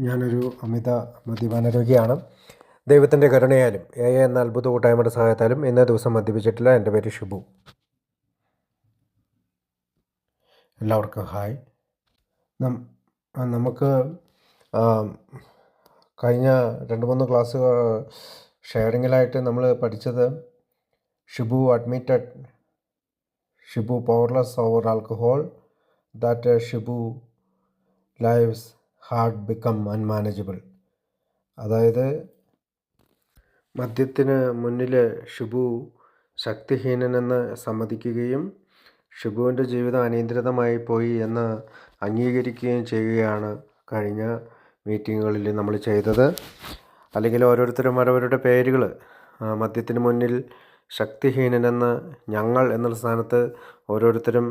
ഞാനൊരു അമിത മദ്യപാന രോഗിയാണ്. ദൈവത്തിൻ്റെ കരുണയാലും എന്ന അത്ഭുത കൂട്ടായ്മയുടെ സഹായത്താലും ഇന്നേ ദിവസം മദ്യപിച്ചിട്ടില്ല. എൻ്റെ പേര് ഷിബു. എല്ലാവർക്കും ഹായ്. നമുക്ക് കഴിഞ്ഞ 2-3 ക്ലാസ് ഷെയറിങ്ങിലായിട്ട് നമ്മൾ പഠിച്ചത് Shibu admitted, Shibu powerless over alcohol, that Shibu lives had become unmanageable. അതായത് മദ്യത്തിന് മുന്നിൽ ഷിബു ശക്തിഹീനനെന്ന് സമ്മതിക്കുകയും ഷിബുവിൻ്റെ ജീവിതം അനിയന്ത്രിതമായി പോയി എന്ന് അംഗീകരിക്കുകയും ചെയ്യുകയാണ് കഴിഞ്ഞ മീറ്റിങ്ങുകളിൽ നമ്മൾ ചെയ്തത്. അല്ലെങ്കിൽ ഓരോരുത്തരും അവരവരുടെ പേരുകൾ മദ്യത്തിന് മുന്നിൽ ശക്തിഹീനനെന്ന് ഞങ്ങൾ എന്നുള്ള സ്ഥാനത്ത് ഓരോരുത്തരും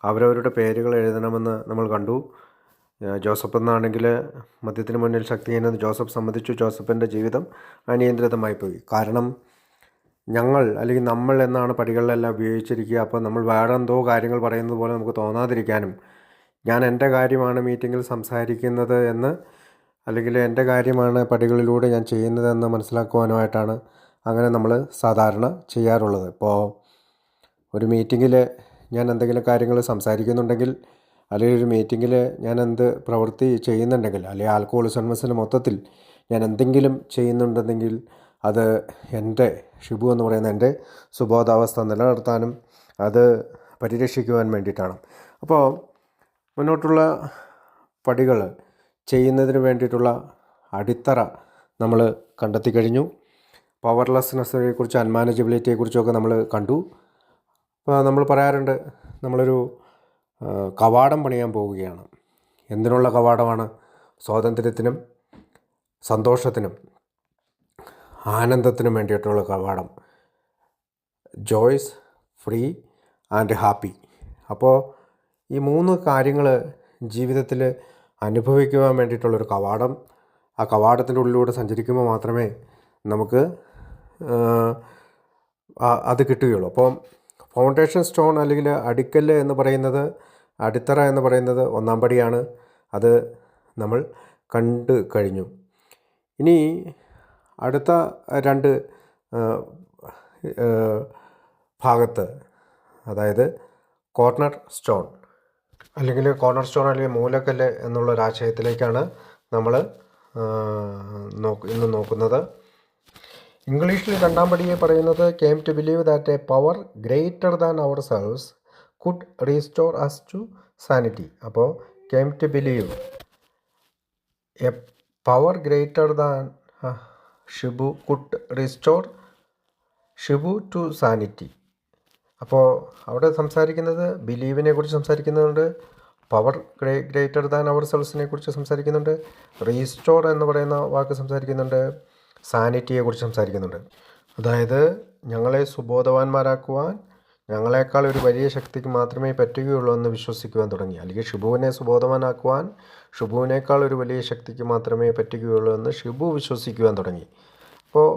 അവരവരുടെ പേരുകൾ എഴുതണമെന്ന് നമ്മൾ കണ്ടു. ജോസഫ് എന്നാണെങ്കിൽ മദ്യത്തിന് മുന്നിൽ ശക്തിഹീനൻ ജോസഫ് സമ്മതിച്ചു. ജോസഫിൻ്റെ ജീവിതം അനിയന്ത്രിതമായി പോയി. കാരണം ഞങ്ങൾ അല്ലെങ്കിൽ നമ്മൾ എന്നാണ് പടികളിലെല്ലാം ഉപയോഗിച്ചിരിക്കുക. അപ്പോൾ നമ്മൾ വേറെ എന്തോ കാര്യങ്ങൾ പറയുന്നത് പോലെ നമുക്ക് തോന്നാതിരിക്കാനും, ഞാൻ എൻ്റെ കാര്യമാണ് മീറ്റിങ്ങിൽ സംസാരിക്കുന്നത് എന്ന്, അല്ലെങ്കിൽ എൻ്റെ കാര്യമാണ് പടികളിലൂടെ ഞാൻ ചെയ്യുന്നതെന്ന് മനസ്സിലാക്കുവാനുമായിട്ടാണ് അങ്ങനെ നമ്മൾ സാധാരണ ചെയ്യാറുള്ളത്. ഇപ്പോൾ ഒരു മീറ്റിങ്ങിൽ ഞാൻ എന്തെങ്കിലും കാര്യങ്ങൾ സംസാരിക്കുന്നുണ്ടെങ്കിൽ, അല്ലെങ്കിൽ ഒരു മീറ്റിങ്ങിൽ ഞാൻ എന്ത് പ്രവൃത്തി ചെയ്യുന്നുണ്ടെങ്കിൽ, അല്ലെങ്കിൽ ആൽക്കഹോളിസം മൊത്തത്തിൽ ഞാൻ എന്തെങ്കിലും ചെയ്യുന്നുണ്ടെങ്കിൽ അത് എൻ്റെ ഷിബു എന്ന് പറയുന്ന എൻ്റെ സുബോധാവസ്ഥ നിലനിർത്താനും അത് പരിരക്ഷിക്കുവാൻ വേണ്ടിയിട്ടാണ്. അപ്പോൾ മുന്നോട്ടുള്ള പടികൾ ചെയ്യുന്നതിന് വേണ്ടിയിട്ടുള്ള അടിത്തറ നമ്മൾ കണ്ടെത്തി കഴിഞ്ഞു. പവർലെസ്നെസ്സിനെക്കുറിച്ച്, അൺമാനേജബിലിറ്റിയെക്കുറിച്ചൊക്കെ നമ്മൾ കണ്ടു. അപ്പോൾ നമ്മൾ പറയാറുണ്ട്, നമ്മളൊരു കവാടം പണിയാൻ പോവുകയാണ്. എന്തിനുള്ള കവാടമാണ്? സ്വാതന്ത്ര്യത്തിനും സന്തോഷത്തിനും ആനന്ദത്തിനും വേണ്ടിയിട്ടുള്ള കവാടം. Joys, free and happy. അപ്പോൾ ഈ 3 കാര്യങ്ങൾ ജീവിതത്തിൽ അനുഭവിക്കുവാൻ വേണ്ടിയിട്ടുള്ളൊരു കവാടം. ആ കവാടത്തിൻ്റെ ഉള്ളിലൂടെ സഞ്ചരിക്കുമ്പോൾ മാത്രമേ നമുക്ക് അത് കിട്ടുകയുള്ളൂ. അപ്പോൾ ഫൗണ്ടേഷൻ സ്റ്റോൺ അല്ലെങ്കിൽ അടിക്കല്ല് എന്ന് പറയുന്നത്, അടിത്തറ എന്ന് പറയുന്നത് 1-ാം പടിയാണ്. അത് നമ്മൾ കണ്ടു കഴിഞ്ഞു. ഇനി അടുത്ത 2 ഭാഗത്ത്, അതായത് കോർണർ സ്റ്റോൺ അല്ലെങ്കിൽ മൂലക്കല്ല് എന്നുള്ളൊരാശയത്തിലേക്കാണ് നമ്മൾ ഇന്ന് നോക്കുന്നത്. ഇംഗ്ലീഷിൽ 2-ാം പടിയെ പറയുന്നത് came to believe that a power greater than ourselves could restore us to sanity. അപ്പോൾ came to believe a power greater than Shibu could restore Shibu to sanity. അപ്പോൾ അവിടെ സംസാരിക്കുന്നത് ബിലീവിനെ കുറിച്ച് സംസാരിക്കുന്നുണ്ട്, പവർ ഗ്രേറ്റർ ദാൻ അവർ സെൽസിനെ കുറിച്ച് സംസാരിക്കുന്നുണ്ട്, റീസ്റ്റോർ എന്ന് പറയുന്ന വാക്ക് സംസാരിക്കുന്നുണ്ട്, സാനിറ്റിയെക്കുറിച്ച് സംസാരിക്കുന്നുണ്ട്. അതായത് ഞങ്ങളെ സുബോധവാന്മാരാക്കുവാൻ ഞങ്ങളെക്കാൾ ഒരു വലിയ ശക്തിക്ക് മാത്രമേ പറ്റുകയുള്ളൂ എന്ന് വിശ്വസിക്കുവാൻ തുടങ്ങി. അല്ലെങ്കിൽ ഷിബുവിനെ സുബോധവാനാക്കുവാൻ ഷിബുവിനേക്കാൾ ഒരു വലിയ ശക്തിക്ക് മാത്രമേ പറ്റുകയുള്ളൂ എന്ന് ഷിബു വിശ്വസിക്കുവാൻ തുടങ്ങി. അപ്പോൾ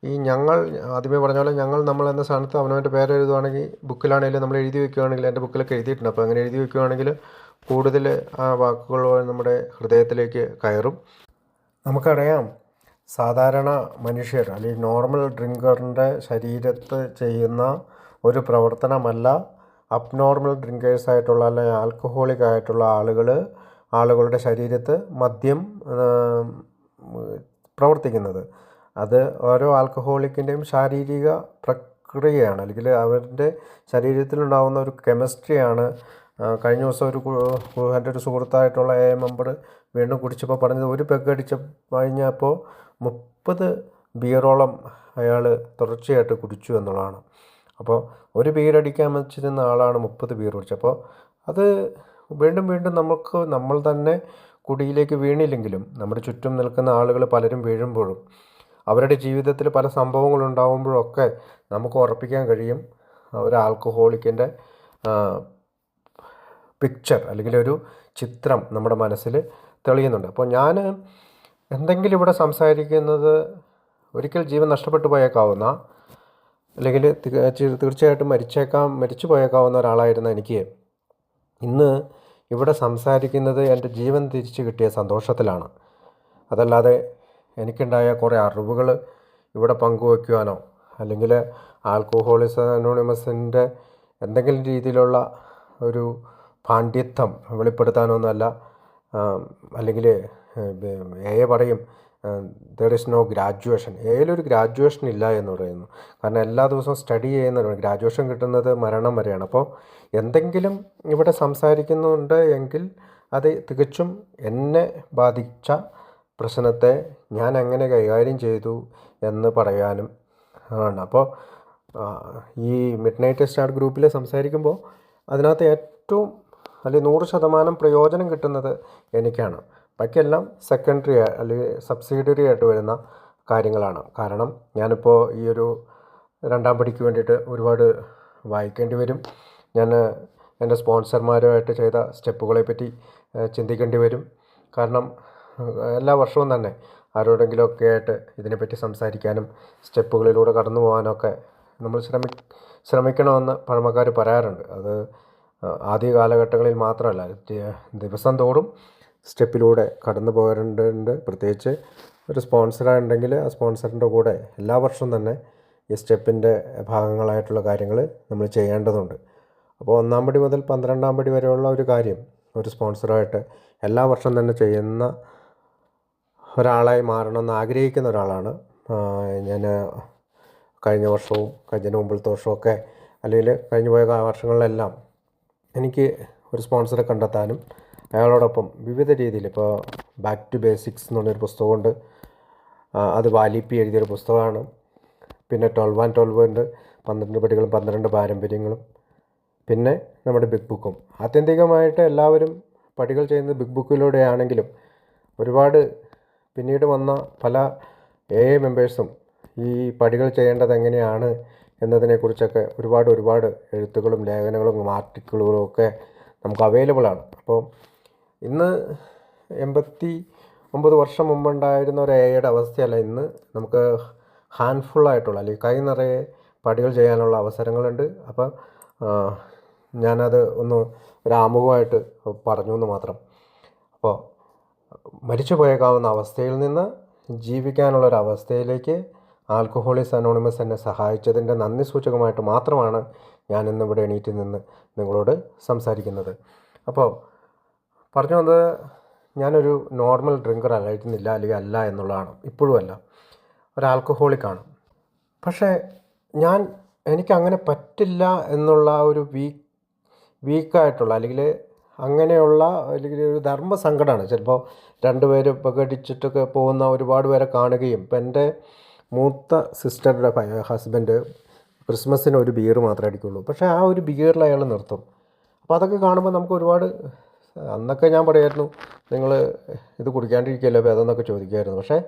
ഈ ഞങ്ങൾ ആദ്യമേ പറഞ്ഞ പോലെ നമ്മൾ എന്ന സ്ഥാനത്ത് അവനവൻ്റെ പേര് എഴുതുകയാണെങ്കിൽ, ബുക്കിലാണെങ്കിലും നമ്മൾ എഴുതി വയ്ക്കുകയാണെങ്കിൽ, എൻ്റെ ബുക്കിലൊക്കെ എഴുതിയിട്ടുണ്ട്. അപ്പോൾ അങ്ങനെ എഴുതി വയ്ക്കുകയാണെങ്കിൽ കൂടുതൽ ആ വാക്കുകൾ നമ്മുടെ ഹൃദയത്തിലേക്ക് കയറും. നമുക്കറിയാം, സാധാരണ മനുഷ്യർ അല്ലെങ്കിൽ നോർമൽ ഡ്രിങ്കറിൻ്റെ ശരീരത്ത് ചെയ്യുന്ന ഒരു പ്രവർത്തനമല്ല അബ്നോർമൽ ഡ്രിങ്കേഴ്സായിട്ടുള്ള അല്ലെങ്കിൽ ആൽക്കഹോളിക് ആയിട്ടുള്ള ആളുകളുടെ ശരീരത്ത് മദ്യം പ്രവർത്തിക്കുന്നത്. അത് ഓരോ ആൽക്കഹോളിക്കിൻ്റെയും ശാരീരിക പ്രക്രിയയാണ്, അല്ലെങ്കിൽ അവരുടെ ശരീരത്തിലുണ്ടാകുന്ന ഒരു കെമിസ്ട്രിയാണ്. കഴിഞ്ഞ ദിവസം എൻ്റെ ഒരു സുഹൃത്തായിട്ടുള്ള മെമ്പർ വീണ്ടും കുടിച്ചപ്പോൾ പറഞ്ഞത്, ഒരു പെഗ് അടിച്ച കഴിഞ്ഞപ്പോൾ 30 ബിയറോളം അയാൾ തുടർച്ചയായിട്ട് കുടിച്ചു എന്നുള്ളതാണ്. അപ്പോൾ ഒരു ബിയർ അടിക്കാൻ വെച്ചിരുന്ന ആളാണ് 30 ബിയർ കുടിച്ചത്. അപ്പോൾ അത് വീണ്ടും നമ്മൾ തന്നെ കുടിയിലേക്ക് വീണില്ലെങ്കിലും നമ്മുടെ ചുറ്റും നിൽക്കുന്ന ആളുകൾ പലരും വീഴുമ്പോഴും അവരുടെ ജീവിതത്തിൽ പല സംഭവങ്ങളുണ്ടാകുമ്പോഴൊക്കെ നമുക്ക് ഉറപ്പിക്കാൻ കഴിയും, ഒരു ആൽക്കഹോളിക്കിൻ്റെ പിക്ചർ അല്ലെങ്കിൽ ഒരു ചിത്രം നമ്മുടെ മനസ്സിൽ തെളിയുന്നുണ്ട്. അപ്പോൾ ഞാൻ എന്തെങ്കിലും ഇവിടെ സംസാരിക്കുന്നത് ഒരിക്കൽ ജീവൻ നഷ്ടപ്പെട്ടു പോയേക്കാവുന്ന, അല്ലെങ്കിൽ തീർച്ചയായിട്ടും മരിച്ചു പോയേക്കാവുന്ന ഒരാളായിരുന്ന എനിക്ക് ഇന്ന് ഇവിടെ സംസാരിക്കുന്നത് എൻ്റെ ജീവൻ തിരിച്ചു കിട്ടിയ സന്തോഷത്തിലാണ്. അതല്ലാതെ എനിക്കുണ്ടായ കുറേ അറിവുകൾ ഇവിടെ പങ്കുവയ്ക്കുവാനോ അല്ലെങ്കിൽ ആൽക്കഹോളിക്സ് അനോണിമസിൻ്റെ എന്തെങ്കിലും രീതിയിലുള്ള ഒരു പാണ്ഡിത്യം വെളിപ്പെടുത്താനൊന്നുമല്ല. അല്ലെങ്കിൽ പറയും ദർ ഇസ് നോ ഗ്രാജുവേഷൻ. എയിലൊരു ഗ്രാജുവേഷൻ ഇല്ല എന്ന് പറയുന്നു. കാരണം എല്ലാ ദിവസവും സ്റ്റഡി ചെയ്യുന്നവരാണ്. ഗ്രാജുവേഷൻ കിട്ടുന്നത് മരണം വരെയാണ്. അപ്പോൾ എന്തെങ്കിലും ഇവിടെ സംസാരിക്കുന്നുണ്ട് എങ്കിൽ അത് തികച്ചും എന്നെ ബാധിച്ച പ്രശ്നത്തെ ഞാൻ എങ്ങനെ കൈകാര്യം ചെയ്തു എന്ന് പറയാനും ആണ്. അപ്പോൾ ഈ മിഡ് നൈറ്റ് സ്റ്റാർ ഗ്രൂപ്പിൽ സംസാരിക്കുമ്പോൾ അതിനകത്ത് ഏറ്റവും അല്ലെങ്കിൽ 100% പ്രയോജനം കിട്ടുന്നത് എനിക്കാണ്. ബാക്കിയെല്ലാം സെക്കൻഡറി അല്ലെങ്കിൽ സബ്സിഡിയറി ആയിട്ട് വരുന്ന കാര്യങ്ങളാണ്. കാരണം ഞാനിപ്പോൾ ഈ ഒരു 2ാം പടിക്ക് വേണ്ടിയിട്ട് ഒരുപാട് വായിക്കേണ്ടി വരും. ഞാൻ എൻ്റെ സ്പോൺസർമാരുമായിട്ട് ചെയ്ത സ്റ്റെപ്പുകളെ പറ്റി ചിന്തിക്കേണ്ടി വരും. കാരണം എല്ലാ വർഷവും തന്നെ ആരോടെങ്കിലുമൊക്കെ ആയിട്ട് ഇതിനെപ്പറ്റി സംസാരിക്കാനും സ്റ്റെപ്പുകളിലൂടെ കടന്നു പോകാനൊക്കെ നമ്മൾ ശ്രമിക്കണമെന്ന് പഴമക്കാർ പറയാറുണ്ട്. അത് ആദ്യ കാലഘട്ടങ്ങളിൽ മാത്രമല്ല, ദിവസം തോറും സ്റ്റെപ്പിലൂടെ കടന്നു പോകേണ്ടതുണ്ട്. പ്രത്യേകിച്ച് ഒരു സ്പോൺസറുണ്ടെങ്കിൽ ആ സ്പോൺസറിൻ്റെ കൂടെ എല്ലാ വർഷവും തന്നെ ഈ സ്റ്റെപ്പിൻ്റെ ഭാഗങ്ങളായിട്ടുള്ള കാര്യങ്ങൾ നമ്മൾ ചെയ്യേണ്ടതുണ്ട്. അപ്പോൾ 1ാം പടി മുതൽ 12ാം പടി വരെയുള്ള ഒരു കാര്യം ഒരു സ്പോൺസറായിട്ട് എല്ലാ വർഷം തന്നെ ചെയ്യുന്ന ഒരാളായി മാറണമെന്ന് ആഗ്രഹിക്കുന്ന ഒരാളാണ് ഞാൻ. കഴിഞ്ഞ വർഷവും കഴിഞ്ഞതിന് മുമ്പിലത്തെ വർഷമൊക്കെ അല്ലെങ്കിൽ കഴിഞ്ഞു പോയ വർഷങ്ങളിലെല്ലാം എനിക്ക് ഒരു സ്പോൺസറെ കണ്ടെത്താനും അയാളോടൊപ്പം വിവിധ രീതിയിൽ, ഇപ്പോൾ ബാക്ക് ടു ബേസിക്സ് എന്ന് പറഞ്ഞൊരു പുസ്തകമുണ്ട്. അത് വാലിപ്പി എഴുതിയൊരു പുസ്തകമാണ്. പിന്നെ 12 and 12 ഉണ്ട്, 12 പടികളും 12 പാരമ്പര്യങ്ങളും. പിന്നെ നമ്മുടെ ബിഗ് ബുക്കും. ആത്യന്തികമായിട്ട് എല്ലാവരും പടികൾ ചെയ്യുന്നത് ബിഗ് ബുക്കിലൂടെയാണെങ്കിലും ഒരുപാട് പിന്നീട് വന്ന പല മെമ്പേഴ്സും ഈ പടികൾ ചെയ്യേണ്ടത് എങ്ങനെയാണ് എന്നതിനെക്കുറിച്ചൊക്കെ ഒരുപാട് എഴുത്തുകളും ലേഖനങ്ങളും ആർട്ടിക്കിളുകളും ഒക്കെ നമുക്ക് അവൈലബിളാണ്. അപ്പോൾ ഇന്ന് 89 വർഷം മുമ്പുണ്ടായിരുന്ന ഒരു എയുടെ അവസ്ഥയല്ല ഇന്ന്. നമുക്ക് ഹാൻഡ്ഫുള്ളായിട്ടുള്ള അല്ലെങ്കിൽ കൈ നിറയെ പടികൾ ചെയ്യാനുള്ള അവസരങ്ങളുണ്ട്. അപ്പോൾ ഞാനത് ഒന്ന് ഒരു ആമുഖമായിട്ട് പറഞ്ഞു എന്ന് മാത്രം. അപ്പോൾ മരിച്ചു പോയേക്കാവുന്ന അവസ്ഥയിൽ നിന്ന് ജീവിക്കാനുള്ളൊരവസ്ഥയിലേക്ക് ആൽക്കഹോളിക്സ് അനോണിമസ് എന്നെ സഹായിച്ചതിൻ്റെ നന്ദി സൂചകമായിട്ട് മാത്രമാണ് ഞാനിന്നിവിടെ എണീറ്റ് നിന്ന് നിങ്ങളോട് സംസാരിക്കുന്നത്. അപ്പോൾ പറഞ്ഞു വന്നത്, ഞാനൊരു നോർമൽ ഡ്രിങ്കർ ആയിരുന്നില്ല, അല്ലെങ്കിൽ അല്ല എന്നുള്ളതാണ്. ഇപ്പോഴും അല്ല, ഒരു ആൽക്കഹോളിക്കാണ്. പക്ഷേ എനിക്കങ്ങനെ പറ്റില്ല എന്നുള്ള ഒരു വീക്കായിട്ടുള്ള അല്ലെങ്കിൽ അങ്ങനെയുള്ള അല്ലെങ്കിൽ ഒരു ധർമ്മസങ്കടമാണ്. ചിലപ്പോൾ 2 പേര് പകടിച്ചിട്ടൊക്കെ പോകുന്ന ഒരുപാട് പേരെ കാണുകയും, ഇപ്പം എൻ്റെ മൂത്ത സിസ്റ്ററുടെ ഹസ്ബൻഡ് ക്രിസ്മസിന് ഒരു ബിയർ മാത്രമേ അടിക്കുള്ളൂ. പക്ഷേ ആ ഒരു ബിയറിൽ അയാൾ നിർത്തും. അപ്പോൾ അതൊക്കെ കാണുമ്പോൾ നമുക്ക് ഒരുപാട്, അന്നൊക്കെ ഞാൻ പറയുമായിരുന്നു നിങ്ങൾ ഇത് കുടിക്കാണ്ടിരിക്കുകയല്ലോ അതെന്നൊക്കെ ചോദിക്കുമായിരുന്നു. പക്ഷേ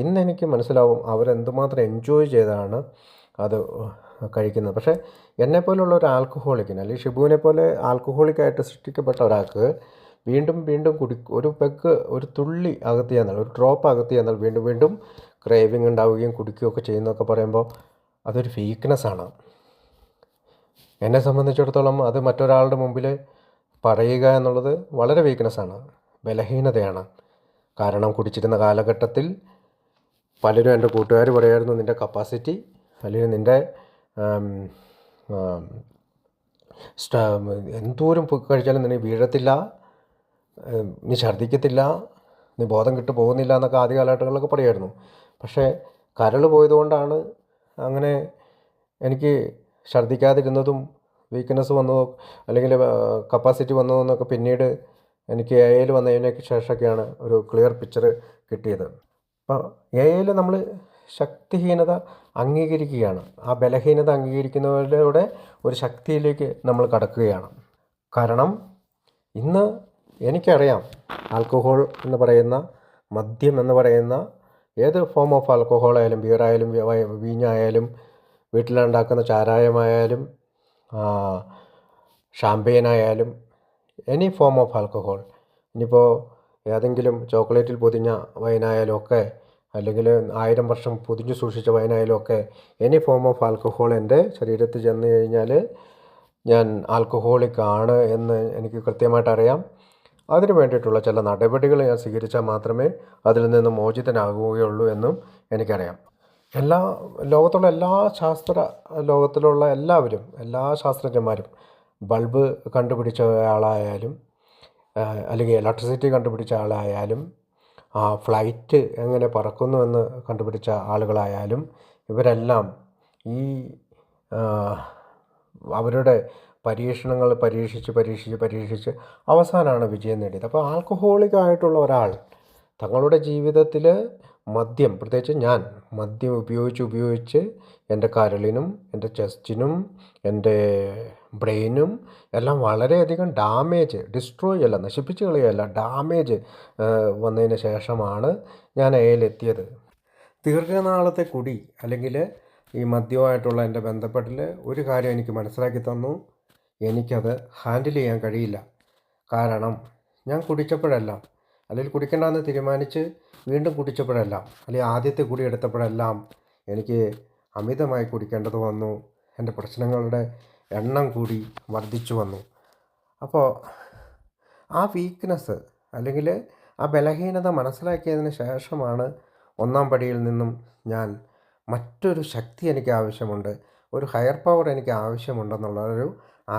ഇന്ന് എനിക്ക് മനസ്സിലാവും അവരെന്തുമാത്രം എൻജോയ് ചെയ്താണ് അത് കഴിക്കുന്നത്. പക്ഷേ എന്നെപ്പോലുള്ള ഒരു ആൽക്കഹോളിക്കിന് അല്ലെങ്കിൽ ഷിബുവിനെ പോലെ ആൽക്കഹോളിക്കായിട്ട് സൃഷ്ടിക്കപ്പെട്ട ഒരാൾക്ക് വീണ്ടും ഒരു പെഗ്, ഒരു തുള്ളി അകത്ത് ചെന്നാൽ, ഒരു ഡ്രോപ്പ് അകത്ത് ചെന്നാൽ വീണ്ടും ക്രേവിങ് ഉണ്ടാവുകയും കുടിക്കുകയൊക്കെ ചെയ്യുന്നതൊക്കെ പറയുമ്പോൾ അതൊരു വീക്ക്നെസ്സാണ്. എന്നെ സംബന്ധിച്ചിടത്തോളം അത് മറ്റൊരാളുടെ മുമ്പിൽ പറയുക എന്നുള്ളത് വളരെ വീക്ക്നെസ്സാണ്, ബലഹീനതയാണ്. കാരണം കുടിച്ചിരുന്ന കാലഘട്ടത്തിൽ പലരും എൻ്റെ കൂട്ടുകാർ പറയായിരുന്നു, നിൻ്റെ കപ്പാസിറ്റി അല്ലെങ്കിൽ നിൻ്റെ എന്തോരം കഴിച്ചാലും നിന്നെ വീഴത്തില്ല, നീ ഛർദ്ദിക്കത്തില്ല, നീ ബോധം കിട്ടു പോകുന്നില്ല എന്നൊക്കെ ആദ്യ കാലഘട്ടങ്ങളിലൊക്കെ പറയുമായിരുന്നു. പക്ഷേ കരൾ പോയതുകൊണ്ടാണ് അങ്ങനെ എനിക്ക് ഛർദ്ദിക്കാതിരുന്നതും വീക്ക്നെസ് വന്നതോ അല്ലെങ്കിൽ കപ്പാസിറ്റി വന്നതെന്നൊക്കെ പിന്നീട് എനിക്ക് എയിൽ വന്നതിന് ശേഷമൊക്കെയാണ് ഒരു ക്ലിയർ പിക്ചർ കിട്ടിയത്. അപ്പോൾ എയിൽ നമ്മൾ ശക്തിഹീനത അംഗീകരിക്കുകയാണ്. ആ ബലഹീനത അംഗീകരിക്കുന്നതിലൂടെ ഒരു ശക്തിയിലേക്ക് നമ്മൾ കടക്കുകയാണ്. കാരണം ഇന്ന് എനിക്കറിയാം ആൽക്കഹോൾ എന്ന് പറയുന്ന, മദ്യം എന്ന് പറയുന്ന ഏത് ഫോം ഓഫ് ആൽക്കഹോളായാലും, ബിയറായാലും വീഞ്ഞായാലും, വീട്ടിലുണ്ടാക്കുന്ന ചാരായമായാലും, ഷാമ്പെയിനായാലും, എനി ഫോം ഓഫ് ആൽക്കഹോൾ, ഇനിയിപ്പോൾ ഏതെങ്കിലും ചോക്ലേറ്റിൽ പൊതിഞ്ഞ വൈനായാലും ഒക്കെ, അല്ലെങ്കിൽ 1000 വർഷം പൊതിഞ്ഞു സൂക്ഷിച്ച വൈനായാലും ഒക്കെ, എനി ഫോം ഓഫ് ആൽക്കഹോൾ എൻ്റെ ശരീരത്തിൽ ചെന്ന് കഴിഞ്ഞാൽ ഞാൻ ആൽക്കഹോളിക് ആണ് എന്ന് എനിക്ക് കൃത്യമായിട്ട് അറിയാം. അതിനു വേണ്ടിയിട്ടുള്ള ചില നടപടികൾ ഞാൻ സ്വീകരിച്ചാൽ മാത്രമേ അതിൽ നിന്ന് മോചിതനാകുകയുള്ളൂ എന്നും എനിക്കറിയാം. ലോകത്തുള്ള എല്ലാ ലോകത്തിലുള്ള എല്ലാവരും, എല്ലാ ശാസ്ത്രജ്ഞന്മാരും, ബൾബ് കണ്ടുപിടിച്ച ആളായാലും അല്ലെങ്കിൽ ഇലക്ട്രിസിറ്റി കണ്ടുപിടിച്ച ആളായാലും ഫ്ലൈറ്റ് എങ്ങനെ പറക്കുന്നുവെന്ന് കണ്ടുപിടിച്ച ആളുകളായാലും ഇവരെല്ലാം ഈ അവരുടെ പരീക്ഷണങ്ങൾ പരീക്ഷിച്ച് അവസാനമാണ് വിജയം നേടിയത്. അപ്പോൾ ആൽക്കഹോളിക്കായിട്ടുള്ള ഒരാൾ തങ്ങളുടെ ജീവിതത്തിൽ മദ്യം, പ്രത്യേകിച്ച് ഞാൻ മദ്യം ഉപയോഗിച്ച് എൻ്റെ കരളിനും എൻ്റെ ചെസ്റ്റിനും എൻ്റെ ബ്രെയിനും എല്ലാം വളരെയധികം ഡിസ്ട്രോയ് അല്ല, നശിപ്പിച്ച് കളയല്ല, ഡാമേജ് വന്നതിന് ശേഷമാണ് ഞാൻ എത്തിയത്. ദീർഘനാളത്തെ കുടി അല്ലെങ്കിൽ ഈ മദ്യവുമായിട്ടുള്ള എൻ്റെ ബന്ധപ്പെട്ടിൽ ഒരു കാര്യം എനിക്ക് മനസ്സിലാക്കി തന്നു, എനിക്കത് ഹാൻഡിൽ ചെയ്യാൻ കഴിയില്ല. കാരണം ഞാൻ കുടിച്ചപ്പോഴെല്ലാം, അല്ലെങ്കിൽ കുടിക്കണ്ടെന്ന് തീരുമാനിച്ച് വീണ്ടും കുടിച്ചപ്പോഴെല്ലാം, അല്ലെങ്കിൽ ആദ്യത്തെ കുടി എടുത്തപ്പോഴെല്ലാം എനിക്ക് അമിതമായി കുടിക്കേണ്ടത് വന്നു. എൻ്റെ പ്രശ്നങ്ങളുടെ എണ്ണം കൂടി വർദ്ധിച്ചു വന്നു. അപ്പോൾ ആ വീക്ക്നെസ് അല്ലെങ്കിൽ ആ ബലഹീനത മനസ്സിലാക്കിയതിന് ശേഷമാണ് ഒന്നാം പടിയിൽ നിന്നും ഞാൻ മറ്റൊരു ശക്തി എനിക്ക് ആവശ്യമുണ്ട്, ഒരു ഹയർ പവർ എനിക്ക് ആവശ്യമുണ്ടെന്നുള്ളൊരു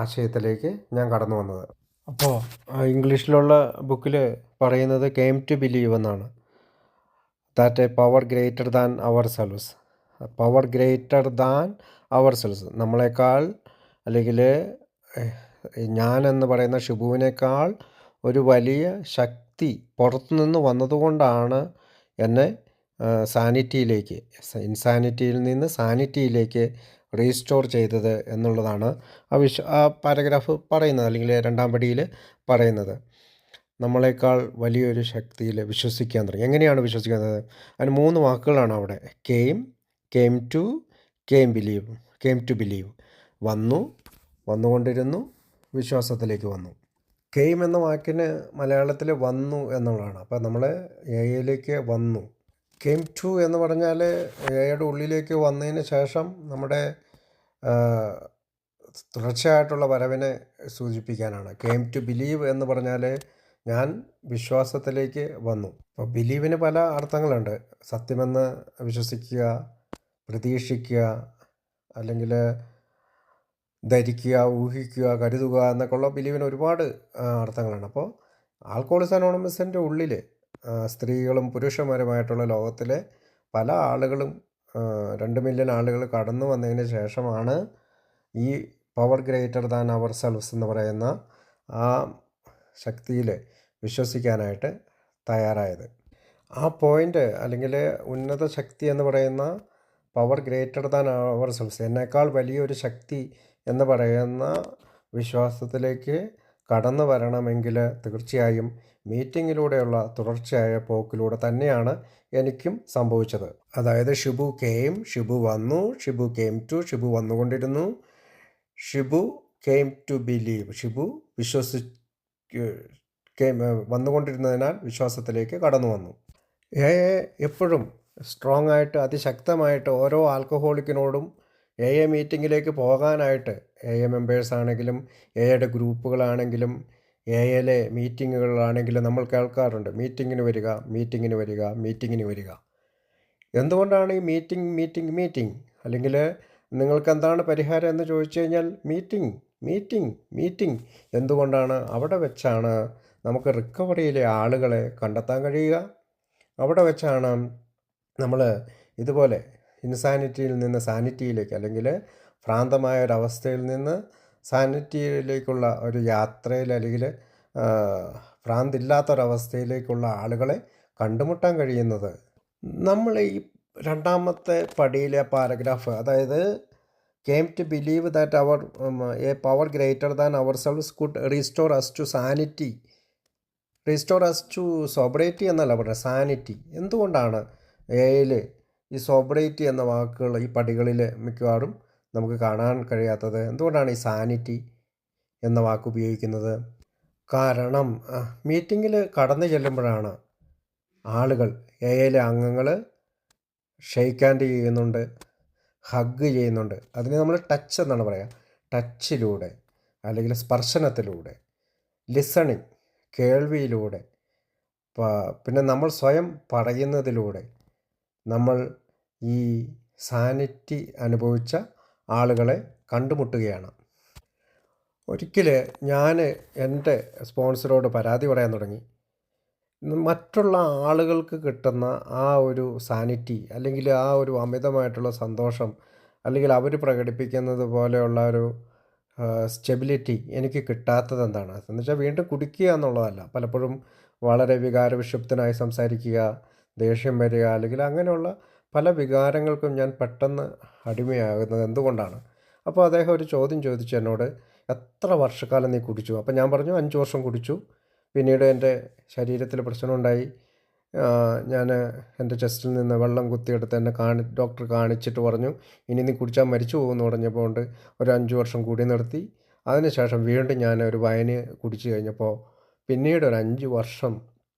ആശയത്തിലേക്ക് ഞാൻ കടന്നു വന്നത്. അപ്പോൾ ഇംഗ്ലീഷിലുള്ള ബുക്കിൽ പറയുന്നത് കെയിം ടു ബിലീവ് എന്നാണ്. That a power greater than ourselves. Power greater than ourselves, നമ്മളെക്കാൾ അല്ലെങ്കിൽ ഞാനെന്ന് പറയുന്ന ഷിബുവിനേക്കാൾ ഒരു വലിയ ശക്തി പുറത്തുനിന്ന് വന്നതുകൊണ്ടാണ് എന്നെ ഇൻസാനിറ്റിയിൽ നിന്ന് സാനിറ്റിയിലേക്ക് റീസ്റ്റോർ ചെയ്തത് എന്നുള്ളതാണ് ആ പാരഗ്രാഫ് പറയുന്നത്, അല്ലെങ്കിൽ രണ്ടാം പടിയിൽ പറയുന്നത്. നമ്മളെക്കാൾ വലിയൊരു ശക്തിയിൽ വിശ്വസിക്കാൻ തുടങ്ങി. എങ്ങനെയാണ് വിശ്വസിക്കുന്നത്? അതിന് 3 വാക്കുകളാണ് അവിടെ. Came to believe. വന്നുകൊണ്ടിരുന്നു, വിശ്വാസത്തിലേക്ക് വന്നു. കെയിം എന്ന വാക്കിന് മലയാളത്തിൽ വന്നു എന്നുള്ളതാണ്. അപ്പോൾ നമ്മൾ എയിലേക്ക് വന്നു. കെയിം ടു എന്ന് പറഞ്ഞാൽ എയുടെ ഉള്ളിലേക്ക് വന്നതിന് ശേഷം നമ്മുടെ തുടർച്ചയായിട്ടുള്ള വരവിനെ സൂചിപ്പിക്കാനാണ്. കെയിം ടു ബിലീവ് എന്ന് പറഞ്ഞാൽ ഞാൻ വിശ്വാസത്തിലേക്ക് വന്നു. അപ്പോൾ ബിലീവിന് പല അർത്ഥങ്ങളുണ്ട്. സത്യമെന്ന് വിശ്വസിക്കുക, പ്രതീക്ഷിക്കുക, അല്ലെങ്കിൽ ധരിക്കുക, ഊഹിക്കുക, കരുതുക എന്നൊക്കെയുള്ള ബിലീവിന് ഒരുപാട് അർത്ഥങ്ങളാണ്. അപ്പോൾ ആൽക്കഹോളിക്സ് അനോണിമസിൻ്റെ ഉള്ളിൽ സ്ത്രീകളും പുരുഷന്മാരുമായിട്ടുള്ള ലോകത്തിലെ പല ആളുകളും 2 മില്യൺ ആളുകൾ കടന്നു വന്നതിന് ശേഷമാണ് ഈ പവർ ഗ്രേറ്റർ ദാൻ അവർ സെൽവ്സ് എന്ന് പറയുന്ന ആ ശക്തിയിൽ വിശ്വസിക്കാനായിട്ട് തയ്യാറായത്. ആ പോയിൻ്റ്, അല്ലെങ്കിൽ ഉന്നത ശക്തി എന്ന് പറയുന്ന പവർ ഗ്രേറ്റർ ദാൻ അവർ സെൽവ്സ്, എന്നേക്കാൾ വലിയൊരു ശക്തി എന്ന് പറയുന്ന വിശ്വാസത്തിലേക്ക് കടന്നു വരണമെങ്കിൽ തീർച്ചയായും മീറ്റിങ്ങിലൂടെയുള്ള തുടർച്ചയായ പോക്കിലൂടെ തന്നെയാണ് എനിക്കും സംഭവിച്ചത്. അതായത് ഷിബു വന്നു, ഷിബു വന്നുകൊണ്ടിരുന്നു, Shibu came to believe. Shibu വന്നുകൊണ്ടിരുന്നതിനാൽ വിശ്വാസത്തിലേക്ക് കടന്നു വന്നു. എപ്പോഴും സ്ട്രോങ് ആയിട്ട്, അതിശക്തമായിട്ട് ഓരോ ആൽക്കഹോളിക്കിനോടും മീറ്റിങ്ങിലേക്ക് പോകാനായിട്ട്, മെമ്പേഴ്സ് ആണെങ്കിലും എയുടെ ഗ്രൂപ്പുകളാണെങ്കിലും എയിലെ മീറ്റിങ്ങുകളാണെങ്കിലും നമ്മൾ കേൾക്കാറുണ്ട്, മീറ്റിങ്ങിന് വരിക. എന്തുകൊണ്ടാണ് ഈ മീറ്റിംഗ് അല്ലെങ്കിൽ നിങ്ങൾക്ക് എന്താണ് പരിഹാരം എന്ന് ചോദിച്ചു കഴിഞ്ഞാൽ മീറ്റിംഗ് എന്തുകൊണ്ടാണ്? അവിടെ വെച്ചാണ് നമുക്ക് റിക്കവറിയിലെ ആളുകളെ കണ്ടെത്താൻ കഴിയുക. അവിടെ വെച്ചാണ് നമ്മൾ ഇതുപോലെ ഇൻസാനിറ്റിയിൽ നിന്ന് സാനിറ്റിയിലേക്ക്, അല്ലെങ്കിൽ ഭ്രാന്തമായ ഒരവസ്ഥയിൽ നിന്ന് സാനിറ്റിയിലേക്കുള്ള ഒരു യാത്രയിൽ, അല്ലെങ്കിൽ ഭ്രാന്തില്ലാത്തൊരവസ്ഥയിലേക്കുള്ള ആളുകളെ കണ്ടുമുട്ടാൻ കഴിയുന്നത്. നമ്മൾ ഈ രണ്ടാമത്തെ പടിയിലെ പാരഗ്രാഫ്, അതായത് came to believe that a power greater than ourselves could restore us to sanity. Restore us to sobriety എന്നല്ല പറയുന്നത്, സാനിറ്റി. എന്തുകൊണ്ടാണ് എയിൽ ഈ സോബ്രേറ്റി എന്ന വാക്കുകൾ ഈ പടികളിൽ മിക്കവാറും നമുക്ക് കാണാൻ കഴിയാത്തത്? എന്തുകൊണ്ടാണ് ഈ സാനിറ്റി എന്ന വാക്ക് ഉപയോഗിക്കുന്നത്? കാരണം മീറ്റിങ്ങിൽ കടന്നു ചെല്ലുമ്പോഴാണ് ആളുകൾ, എയിലെ അംഗങ്ങൾ ഷെയ്ക്ക് ഹാൻഡ് ചെയ്യുന്നുണ്ട്, ഹഗ് ചെയ്യുന്നുണ്ട്. അതിന് നമ്മൾ ടച്ച് എന്നാണ് പറയുക. ടച്ചിലൂടെ അല്ലെങ്കിൽ സ്പർശനത്തിലൂടെ, കേൾവിയിലൂടെ പിന്നെ നമ്മൾ സ്വയം പറയുന്നതിലൂടെ നമ്മൾ ഈ സാനിറ്റി അനുഭവിച്ച ആളുകളെ കണ്ടുമുട്ടുകയാണ്. ഒരിക്കൽ ഞാൻ എൻ്റെ സ്പോൺസറോട് പരാതി പറയാൻ തുടങ്ങി. മറ്റുള്ള ആളുകൾക്ക് കിട്ടുന്ന ആ ഒരു സാനിറ്റി, അല്ലെങ്കിൽ ആ ഒരു അമിതമായിട്ടുള്ള സന്തോഷം, അല്ലെങ്കിൽ അവർ പ്രകടിപ്പിക്കുന്നത് പോലെയുള്ള ഒരു സ്റ്റെബിലിറ്റി എനിക്ക് കിട്ടാത്തത് എന്താണ് എന്ന് വെച്ചാൽ വീണ്ടും കുടിക്കുക എന്നുള്ളതല്ല. പലപ്പോഴും വളരെ വികാരവിക്ഷുബ്ധനായി സംസാരിക്കുക, ദേഷ്യം വരിക, അല്ലെങ്കിൽ അങ്ങനെയുള്ള പല വികാരങ്ങൾക്കും ഞാൻ പെട്ടെന്ന് അടിമയാകുന്നത് എന്തുകൊണ്ടാണ്? അപ്പോൾ അദ്ദേഹം ഒരു ചോദ്യം ചോദിച്ചു എന്നോട്, എത്ര വർഷക്കാലം നീ കുടിച്ചു? അപ്പോൾ ഞാൻ പറഞ്ഞു 5 വർഷം കുടിച്ചു. പിന്നീട് എൻ്റെ ശരീരത്തിൽ പ്രശ്നമുണ്ടായി. ഞാൻ എൻ്റെ ചെസ്റ്റിൽ നിന്ന് വെള്ളം കുത്തിയെടുത്ത് എന്നെ ഡോക്ടർ കാണിച്ചിട്ട് പറഞ്ഞു, ഇനി നീ കുടിച്ചാൽ മരിച്ചു പോകുമെന്ന് പറഞ്ഞപ്പോൾ കൊണ്ട് ഒരു 5 വർഷം കൂടി നിർത്തി. അതിനുശേഷം വീണ്ടും ഞാൻ ഒരു വൈന് കുടിച്ചു കഴിഞ്ഞപ്പോൾ പിന്നീട് ഒരു 5 വർഷം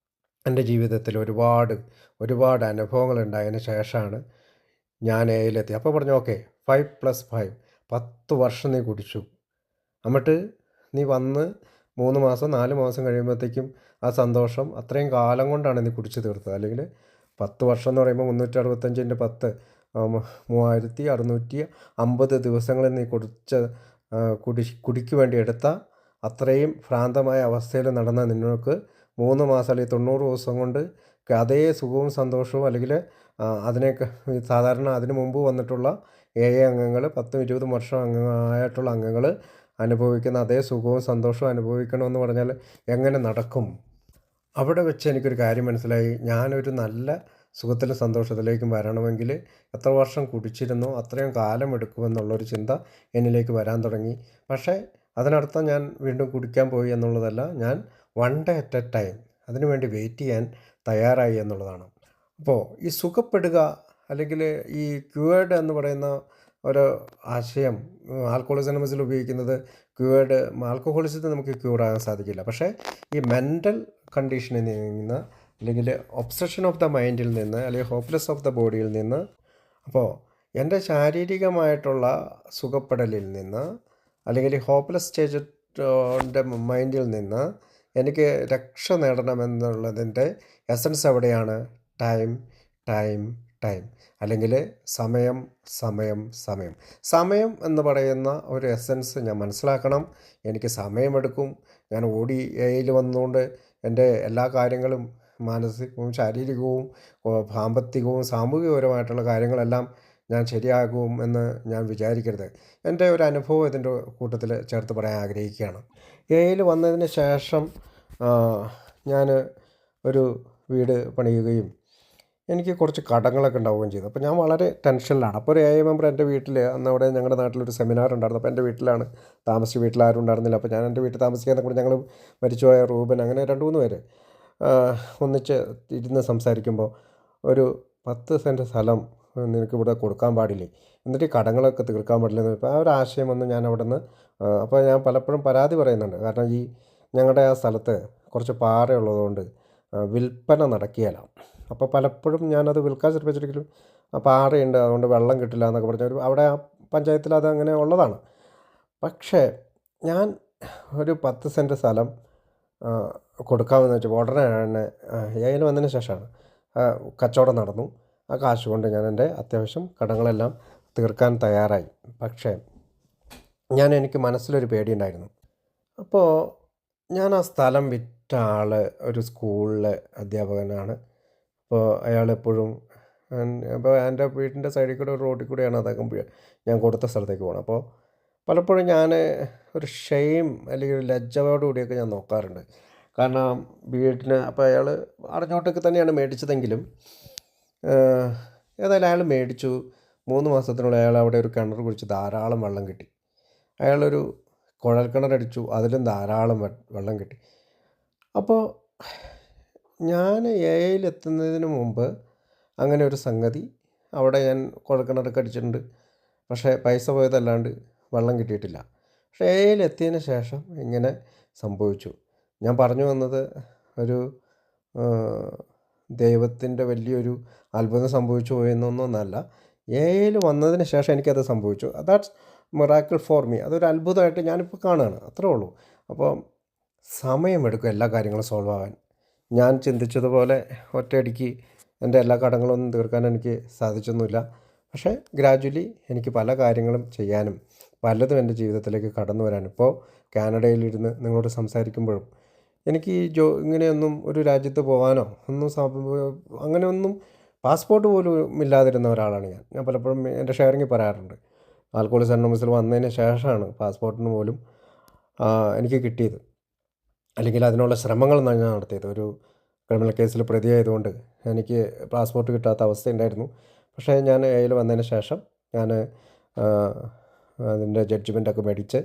എൻ്റെ ജീവിതത്തിൽ ഒരുപാട് അനുഭവങ്ങൾ ഉണ്ടായതിന് ശേഷമാണ് ഞാൻ എയിലെത്തി. അപ്പോൾ പറഞ്ഞു, ഓക്കെ 5+5 10 വർഷം നീ കുടിച്ചു, എന്നിട്ട് നീ വന്ന് 3 മാസം 4 മാസം കഴിയുമ്പോഴത്തേക്കും ആ സന്തോഷം അത്രയും കാലം കൊണ്ടാണ് നീ കുടിച്ചു തീർത്തത്. അല്ലെങ്കിൽ 10 വർഷം എന്ന് പറയുമ്പോൾ 365 × 10 3650 ദിവസങ്ങളിൽ നീ കുടിക്ക് വേണ്ടി എടുത്ത അത്രയും ഭ്രാന്തമായ അവസ്ഥയിൽ നടന്ന നിങ്ങൾക്ക് 3 മാസം അല്ലെങ്കിൽ 90 ദിവസം കൊണ്ട് അതേ സുഖവും സന്തോഷവും, അല്ലെങ്കിൽ അതിനൊക്കെ സാധാരണ അതിനു മുമ്പ് വന്നിട്ടുള്ള അംഗങ്ങൾ 10-20 വർഷം അംഗമായിട്ടുള്ള അംഗങ്ങൾ അനുഭവിക്കുന്ന അതേ സുഖവും സന്തോഷവും അനുഭവിക്കണമെന്ന് പറഞ്ഞാൽ എങ്ങനെ നടക്കും? അവിടെ വെച്ച് എനിക്കൊരു കാര്യം മനസ്സിലായി. ഞാനൊരു നല്ല സുഖത്തിലും സന്തോഷത്തിലേക്കും വരണമെങ്കിൽ എത്ര വർഷം കുടിച്ചിരുന്നോ അത്രയും കാലം എടുക്കുമെന്നുള്ളൊരു ചിന്ത എന്നിലേക്ക് വരാൻ തുടങ്ങി. പക്ഷേ അതിനർത്ഥം ഞാൻ വീണ്ടും കുടിക്കാൻ പോയി എന്നുള്ളതല്ല, ഞാൻ 1 day at a time അതിനുവേണ്ടി വെയിറ്റ് ചെയ്യാൻ തയ്യാറായി എന്നുള്ളതാണ്. അപ്പോൾ ഈ സുഖപ്പെടുക, അല്ലെങ്കിൽ ഈ ക്യൂവേർഡ് എന്ന് പറയുന്ന ഒരു ആശയം ആൽക്കഹോളിസം അനോണിമസിൽ ഉപയോഗിക്കുന്നത്, ആൽക്കഹോളിസത്തെ നമുക്ക് ക്യൂറാകാൻ സാധിക്കില്ല. പക്ഷേ ഈ മെൻ്റൽ കണ്ടീഷനിൽ നിന്ന്, അല്ലെങ്കിൽ ഒബ്സഷൻ ഓഫ് ദ മൈൻഡിൽ നിന്ന്, അല്ലെങ്കിൽ ഹോപ്പ്ലെസ് ഓഫ് ദ ബോഡിയിൽ നിന്ന്, അപ്പോൾ എൻ്റെ ശാരീരികമായിട്ടുള്ള സുഖപ്പെടലിൽ നിന്ന്, അല്ലെങ്കിൽ ഹോപ്പ്ലെസ് സ്റ്റേജിൻ്റെ മൈൻഡിൽ നിന്ന് എനിക്ക് രക്ഷ നേടണമെന്നുള്ളതിൻ്റെ എസൻസ് എവിടെയാണ്? ടൈം, അല്ലെങ്കിൽ സമയം എന്ന് പറയുന്ന ഒരു എസൻസ് ഞാൻ മനസ്സിലാക്കണം. എനിക്ക് സമയമെടുക്കും. ഞാൻ ഓടി എയിൽ വന്നുകൊണ്ട് എൻ്റെ എല്ലാ കാര്യങ്ങളും മാനസികവും ശാരീരികവും സാമ്പത്തികവും സാമൂഹികപരമായിട്ടുള്ള കാര്യങ്ങളെല്ലാം ഞാൻ ശരിയാകും എന്ന് ഞാൻ വിചാരിക്കരുത്. എൻ്റെ ഒരു അനുഭവം ഇതിൻ്റെ കൂട്ടത്തിൽ ചേർത്ത് പറയാൻ ആഗ്രഹിക്കുകയാണ്. എയിൽ വന്നതിന് ശേഷം ഞാൻ ഒരു വീട് പണിയുകയും എനിക്ക് കുറച്ച് കടങ്ങളൊക്കെ ഉണ്ടാവുകയും ചെയ്തു. അപ്പോൾ ഞാൻ വളരെ ടെൻഷനിലാണ്. അപ്പോൾ ഒരു മെമ്പർ എൻ്റെ വീട്ടിൽ, അന്ന് അവിടെ ഞങ്ങളുടെ നാട്ടിലൊരു സെമിനാർ ഉണ്ടായിരുന്നു. അപ്പോൾ എൻ്റെ വീട്ടിലാണ് താമസിച്ച, വീട്ടിൽ ആരും ഉണ്ടായിരുന്നില്ല. അപ്പോൾ ഞാൻ എൻ്റെ വീട്ടിൽ താമസിക്കാൻ കൂടി ഞങ്ങൾ മരിച്ചുപോയ റൂബൻ, അങ്ങനെ 2-3 പേര് ഒന്നിച്ച് ഇരുന്ന് സംസാരിക്കുമ്പോൾ, ഒരു 10 സെൻറ്റ് സ്ഥലം നിനക്കിവിടെ കൊടുക്കാൻ പാടില്ലേ, എന്നിട്ട് ഈ കടങ്ങളൊക്കെ തീർക്കാൻ പാടില്ലെന്ന്. ഇപ്പോൾ ആ ഒരു ആശയം വന്ന് ഞാൻ അവിടെ നിന്ന്, അപ്പോൾ ഞാൻ പലപ്പോഴും പരാതി പറയുന്നുണ്ട്. കാരണം ഈ ഞങ്ങളുടെ ആ സ്ഥലത്ത് കുറച്ച് പാറയുള്ളതുകൊണ്ട് വിൽപ്പന നടക്കുകയില്ല. അപ്പോൾ പലപ്പോഴും ഞാനത് വിൽക്കാൻ ശ്രമിച്ചിട്ടെങ്കിലും ആ പാറയുണ്ട്, അതുകൊണ്ട് വെള്ളം കിട്ടില്ല എന്നൊക്കെ പറഞ്ഞ അവിടെ ആ പഞ്ചായത്തിൽ അത് അങ്ങനെ ഉള്ളതാണ്. പക്ഷേ ഞാൻ ഒരു 10 സെൻറ്റ് സ്ഥലം കൊടുക്കാമെന്ന് വെച്ചപ്പോൾ ഉടനെ തന്നെ ഏയിൽ വന്നതിന് ശേഷമാണ് കച്ചവടം നടന്നു. ആ കാശ് കൊണ്ട് ഞാൻ എൻ്റെ അത്യാവശ്യം കടങ്ങളെല്ലാം തീർക്കാൻ തയ്യാറായി. പക്ഷേ എനിക്ക് മനസ്സിലൊരു പേടിയുണ്ടായിരുന്നു. അപ്പോൾ ഞാൻ ആ സ്ഥലം വിറ്റ ആൾ ഒരു സ്കൂളിലെ അധ്യാപകനാണ്. അപ്പോൾ അയാളെപ്പോഴും, അപ്പോൾ എൻ്റെ വീടിൻ്റെ സൈഡിൽ കൂടെ ഒരു റോഡിൽ കൂടെയാണ് അദ്ദേഹം ഞാൻ കൊടുത്ത സ്ഥലത്തേക്ക് പോകണം. അപ്പോൾ പലപ്പോഴും ഞാൻ ഒരു ഷെയിം, അല്ലെങ്കിൽ ഒരു ലജ്ജയോടുകൂടിയൊക്കെ ഞാൻ നോക്കാറുണ്ട്. കാരണം വീടിന്, അപ്പോൾ അയാൾ അറിഞ്ഞോട്ടൊക്കെ തന്നെയാണ് മേടിച്ചതെങ്കിലും ഏതായാലും അയാൾ മേടിച്ചു. 3 മാസത്തിനുള്ളിൽ അയാൾ അവിടെ ഒരു കിണർ കുഴിച്ച് ധാരാളം വെള്ളം കിട്ടി. അയാളൊരു കുഴൽ കിണറടിച്ചു, അതിലും ധാരാളം വെള്ളം കിട്ടി. അപ്പോൾ ഞാൻ എത്തുന്നതിന് മുമ്പ് അങ്ങനെ ഒരു സംഗതി അവിടെ ഞാൻ കുഴൽക്കിണറൊക്കെ അടിച്ചിട്ടുണ്ട്. പക്ഷേ പൈസ പോയതല്ലാണ്ട് വെള്ളം കിട്ടിയിട്ടില്ല. പക്ഷേ എത്തിയതിന് ശേഷം ഇങ്ങനെ സംഭവിച്ചു. ഞാൻ പറഞ്ഞു വന്നത് ഒരു ദൈവത്തിൻ്റെ വലിയൊരു അത്ഭുതം സംഭവിച്ചു പോയെന്നൊന്നല്ല. വന്നതിന് ശേഷം എനിക്കത് സംഭവിച്ചു. That's miracle for me. അതൊരു അത്ഭുതമായിട്ട് ഞാനിപ്പോൾ കാണുകയാണ്, അത്രേ ഉള്ളൂ. അപ്പോൾ സമയമെടുക്കും എല്ലാ കാര്യങ്ങളും സോൾവ് ആവാൻ. ഞാൻ ചിന്തിച്ചതുപോലെ ഒറ്റയടിക്ക് എൻ്റെ എല്ലാ കടങ്ങളൊന്നും തീർക്കാൻ എനിക്ക് സാധിച്ചൊന്നുമില്ല. പക്ഷേ ഗ്രാജ്വലി എനിക്ക് പല കാര്യങ്ങളും ചെയ്യാനും പലതും എൻ്റെ ജീവിതത്തിലേക്ക് കടന്നു വരാനും ഇപ്പോൾ കാനഡയിലിരുന്ന് നിങ്ങളോട് സംസാരിക്കുമ്പോഴും എനിക്ക് ഈ ഇങ്ങനെയൊന്നും ഒരു രാജ്യത്ത് പോകാനോ ഒന്നും അങ്ങനെയൊന്നും പാസ്പോർട്ട് പോലും ഇല്ലാതിരുന്ന ഒരാളാണ് ഞാൻ പലപ്പോഴും എൻ്റെ ഷെയറിങ്ങിൽ പറയാറുണ്ട്. ആൽക്കോളിക്സ് അനോണിമസിൽ വന്നതിന് ശേഷമാണ് പാസ്പോർട്ടിന് പോലും എനിക്ക് കിട്ടിയത്, അല്ലെങ്കിൽ അതിനുള്ള ശ്രമങ്ങൾ ഞാൻ നടത്തിയത്. ഒരു ക്രിമിനൽ കേസിൽ പ്രതിയായതുകൊണ്ട് എനിക്ക് പാസ്പോർട്ട് കിട്ടാത്ത അവസ്ഥയുണ്ടായിരുന്നു. പക്ഷേ ഞാൻ എയിൽ വന്നതിന് ശേഷം ഞാൻ അതിൻ്റെ ജഡ്ജ്മെൻ്റൊക്കെ മേടിച്ച്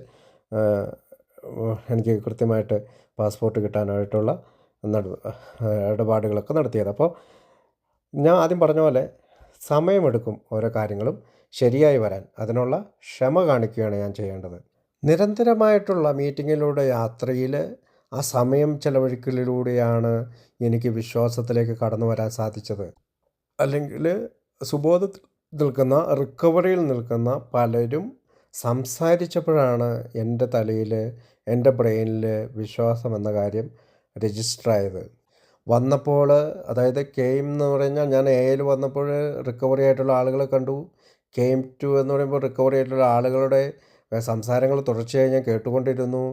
എനിക്ക് കൃത്യമായിട്ട് പാസ്പോർട്ട് കിട്ടാനായിട്ടുള്ള ഇടപാടുകളൊക്കെ നടത്തിയത്. അപ്പോൾ ഞാൻ ആദ്യം പറഞ്ഞ പോലെ സമയമെടുക്കും ഓരോ കാര്യങ്ങളും ശരിയായി വരാൻ. അതിനുള്ള ക്ഷമ കാണിക്കുകയാണ് ഞാൻ ചെയ്യേണ്ടത്. നിരന്തരമായിട്ടുള്ള മീറ്റിങ്ങിലൂടെ യാത്രയിൽ ആ സമയം ചെലവഴിക്കലിലൂടെയാണ് എനിക്ക് വിശ്വാസത്തിലേക്ക് കടന്നു വരാൻ സാധിച്ചത്. അല്ലെങ്കിൽ സുബോധത്തിൽ നിൽക്കുന്ന, റിക്കവറിയിൽ നിൽക്കുന്ന പലരും സംസാരിച്ചപ്പോഴാണ് എൻ്റെ തലയിൽ, എൻ്റെ ബ്രെയിനിൽ വിശ്വാസം എന്ന കാര്യം രജിസ്റ്ററായത്. വന്നപ്പോൾ, അതായത് കെയിം എന്ന് പറഞ്ഞാൽ ഞാൻ എയിൽ വന്നപ്പോൾ റിക്കവറി ആയിട്ടുള്ള ആളുകളെ കണ്ടു. കെയിം 2 എന്ന് പറയുമ്പോൾ റിക്കവറി ആയിട്ടുള്ള ആളുകളുടെ സംസാരങ്ങൾ തുടർച്ചയായി ഞാൻ കേട്ടുകൊണ്ടിരുന്നു.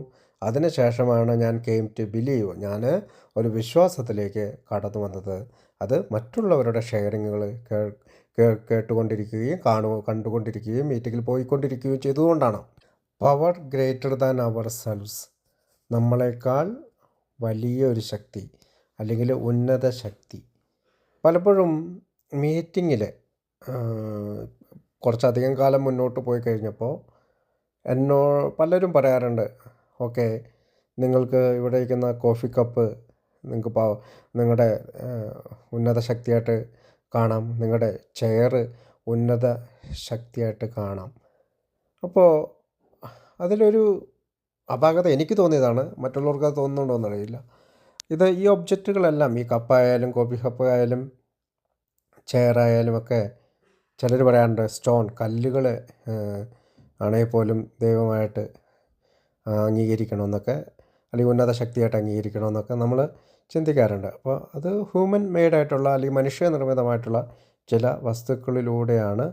അതിന് ശേഷമാണ് ഞാൻ കെയിം ടു ബിലീവ്, ഞാൻ ഒരു വിശ്വാസത്തിലേക്ക് കടന്നു വന്നത്. അത് മറ്റുള്ളവരുടെ ഷെയറിങ്ങുകൾ കേട്ടുകൊണ്ടിരിക്കുകയും കണ്ടുകൊണ്ടിരിക്കുകയും മീറ്റിങ്ങിൽ പോയിക്കൊണ്ടിരിക്കുകയും ചെയ്തുകൊണ്ടാണ്. Power greater than ourselves, നമ്മളെക്കാൾ വലിയൊരു ശക്തി അല്ലെങ്കിൽ ഉന്നത ശക്തി. പലപ്പോഴും മീറ്റിങ്ങിൽ കുറച്ചധികം കാലം മുന്നോട്ട് പോയി കഴിഞ്ഞപ്പോൾ പലരും പറയാറുണ്ട്, ഓക്കെ, നിങ്ങൾക്ക് ഇവിടെ ഇരിക്കുന്ന കോഫി കപ്പ് നിങ്ങൾക്ക് നിങ്ങളുടെ ഉന്നത ശക്തിയായിട്ട് കാണാം, നിങ്ങളുടെ ചെയർ ഉന്നത ശക്തിയായിട്ട് കാണാം. അപ്പോൾ അതിലൊരു അപാകത എനിക്ക് തോന്നിയതാണ്, മറ്റുള്ളവർക്ക് അത് തോന്നുന്നുണ്ടോ എന്നറിയില്ല. ഈ ഒബ്ജക്റ്റുകളെല്ലാം, ഈ കപ്പായാലും കോഫി കപ്പ് ആയാലും ചെയറായാലും ഒക്കെ ചിലർ പറയാറുണ്ട് സ്റ്റോൺ, കല്ലുകൾ ആണെങ്കിൽ പോലും ദൈവമായിട്ട് അംഗീകരിക്കണമെന്നൊക്കെ, അല്ലെങ്കിൽ ഉന്നത ശക്തിയായിട്ട് അംഗീകരിക്കണമെന്നൊക്കെ നമ്മൾ ചിന്തിക്കാറുണ്ട്. അപ്പോൾ അത് ഹ്യൂമൻ മെയ്ഡായിട്ടുള്ള അല്ലെങ്കിൽ മനുഷ്യനിർമ്മിതമായിട്ടുള്ള ചില വസ്തുക്കളിലൂടെയാണ്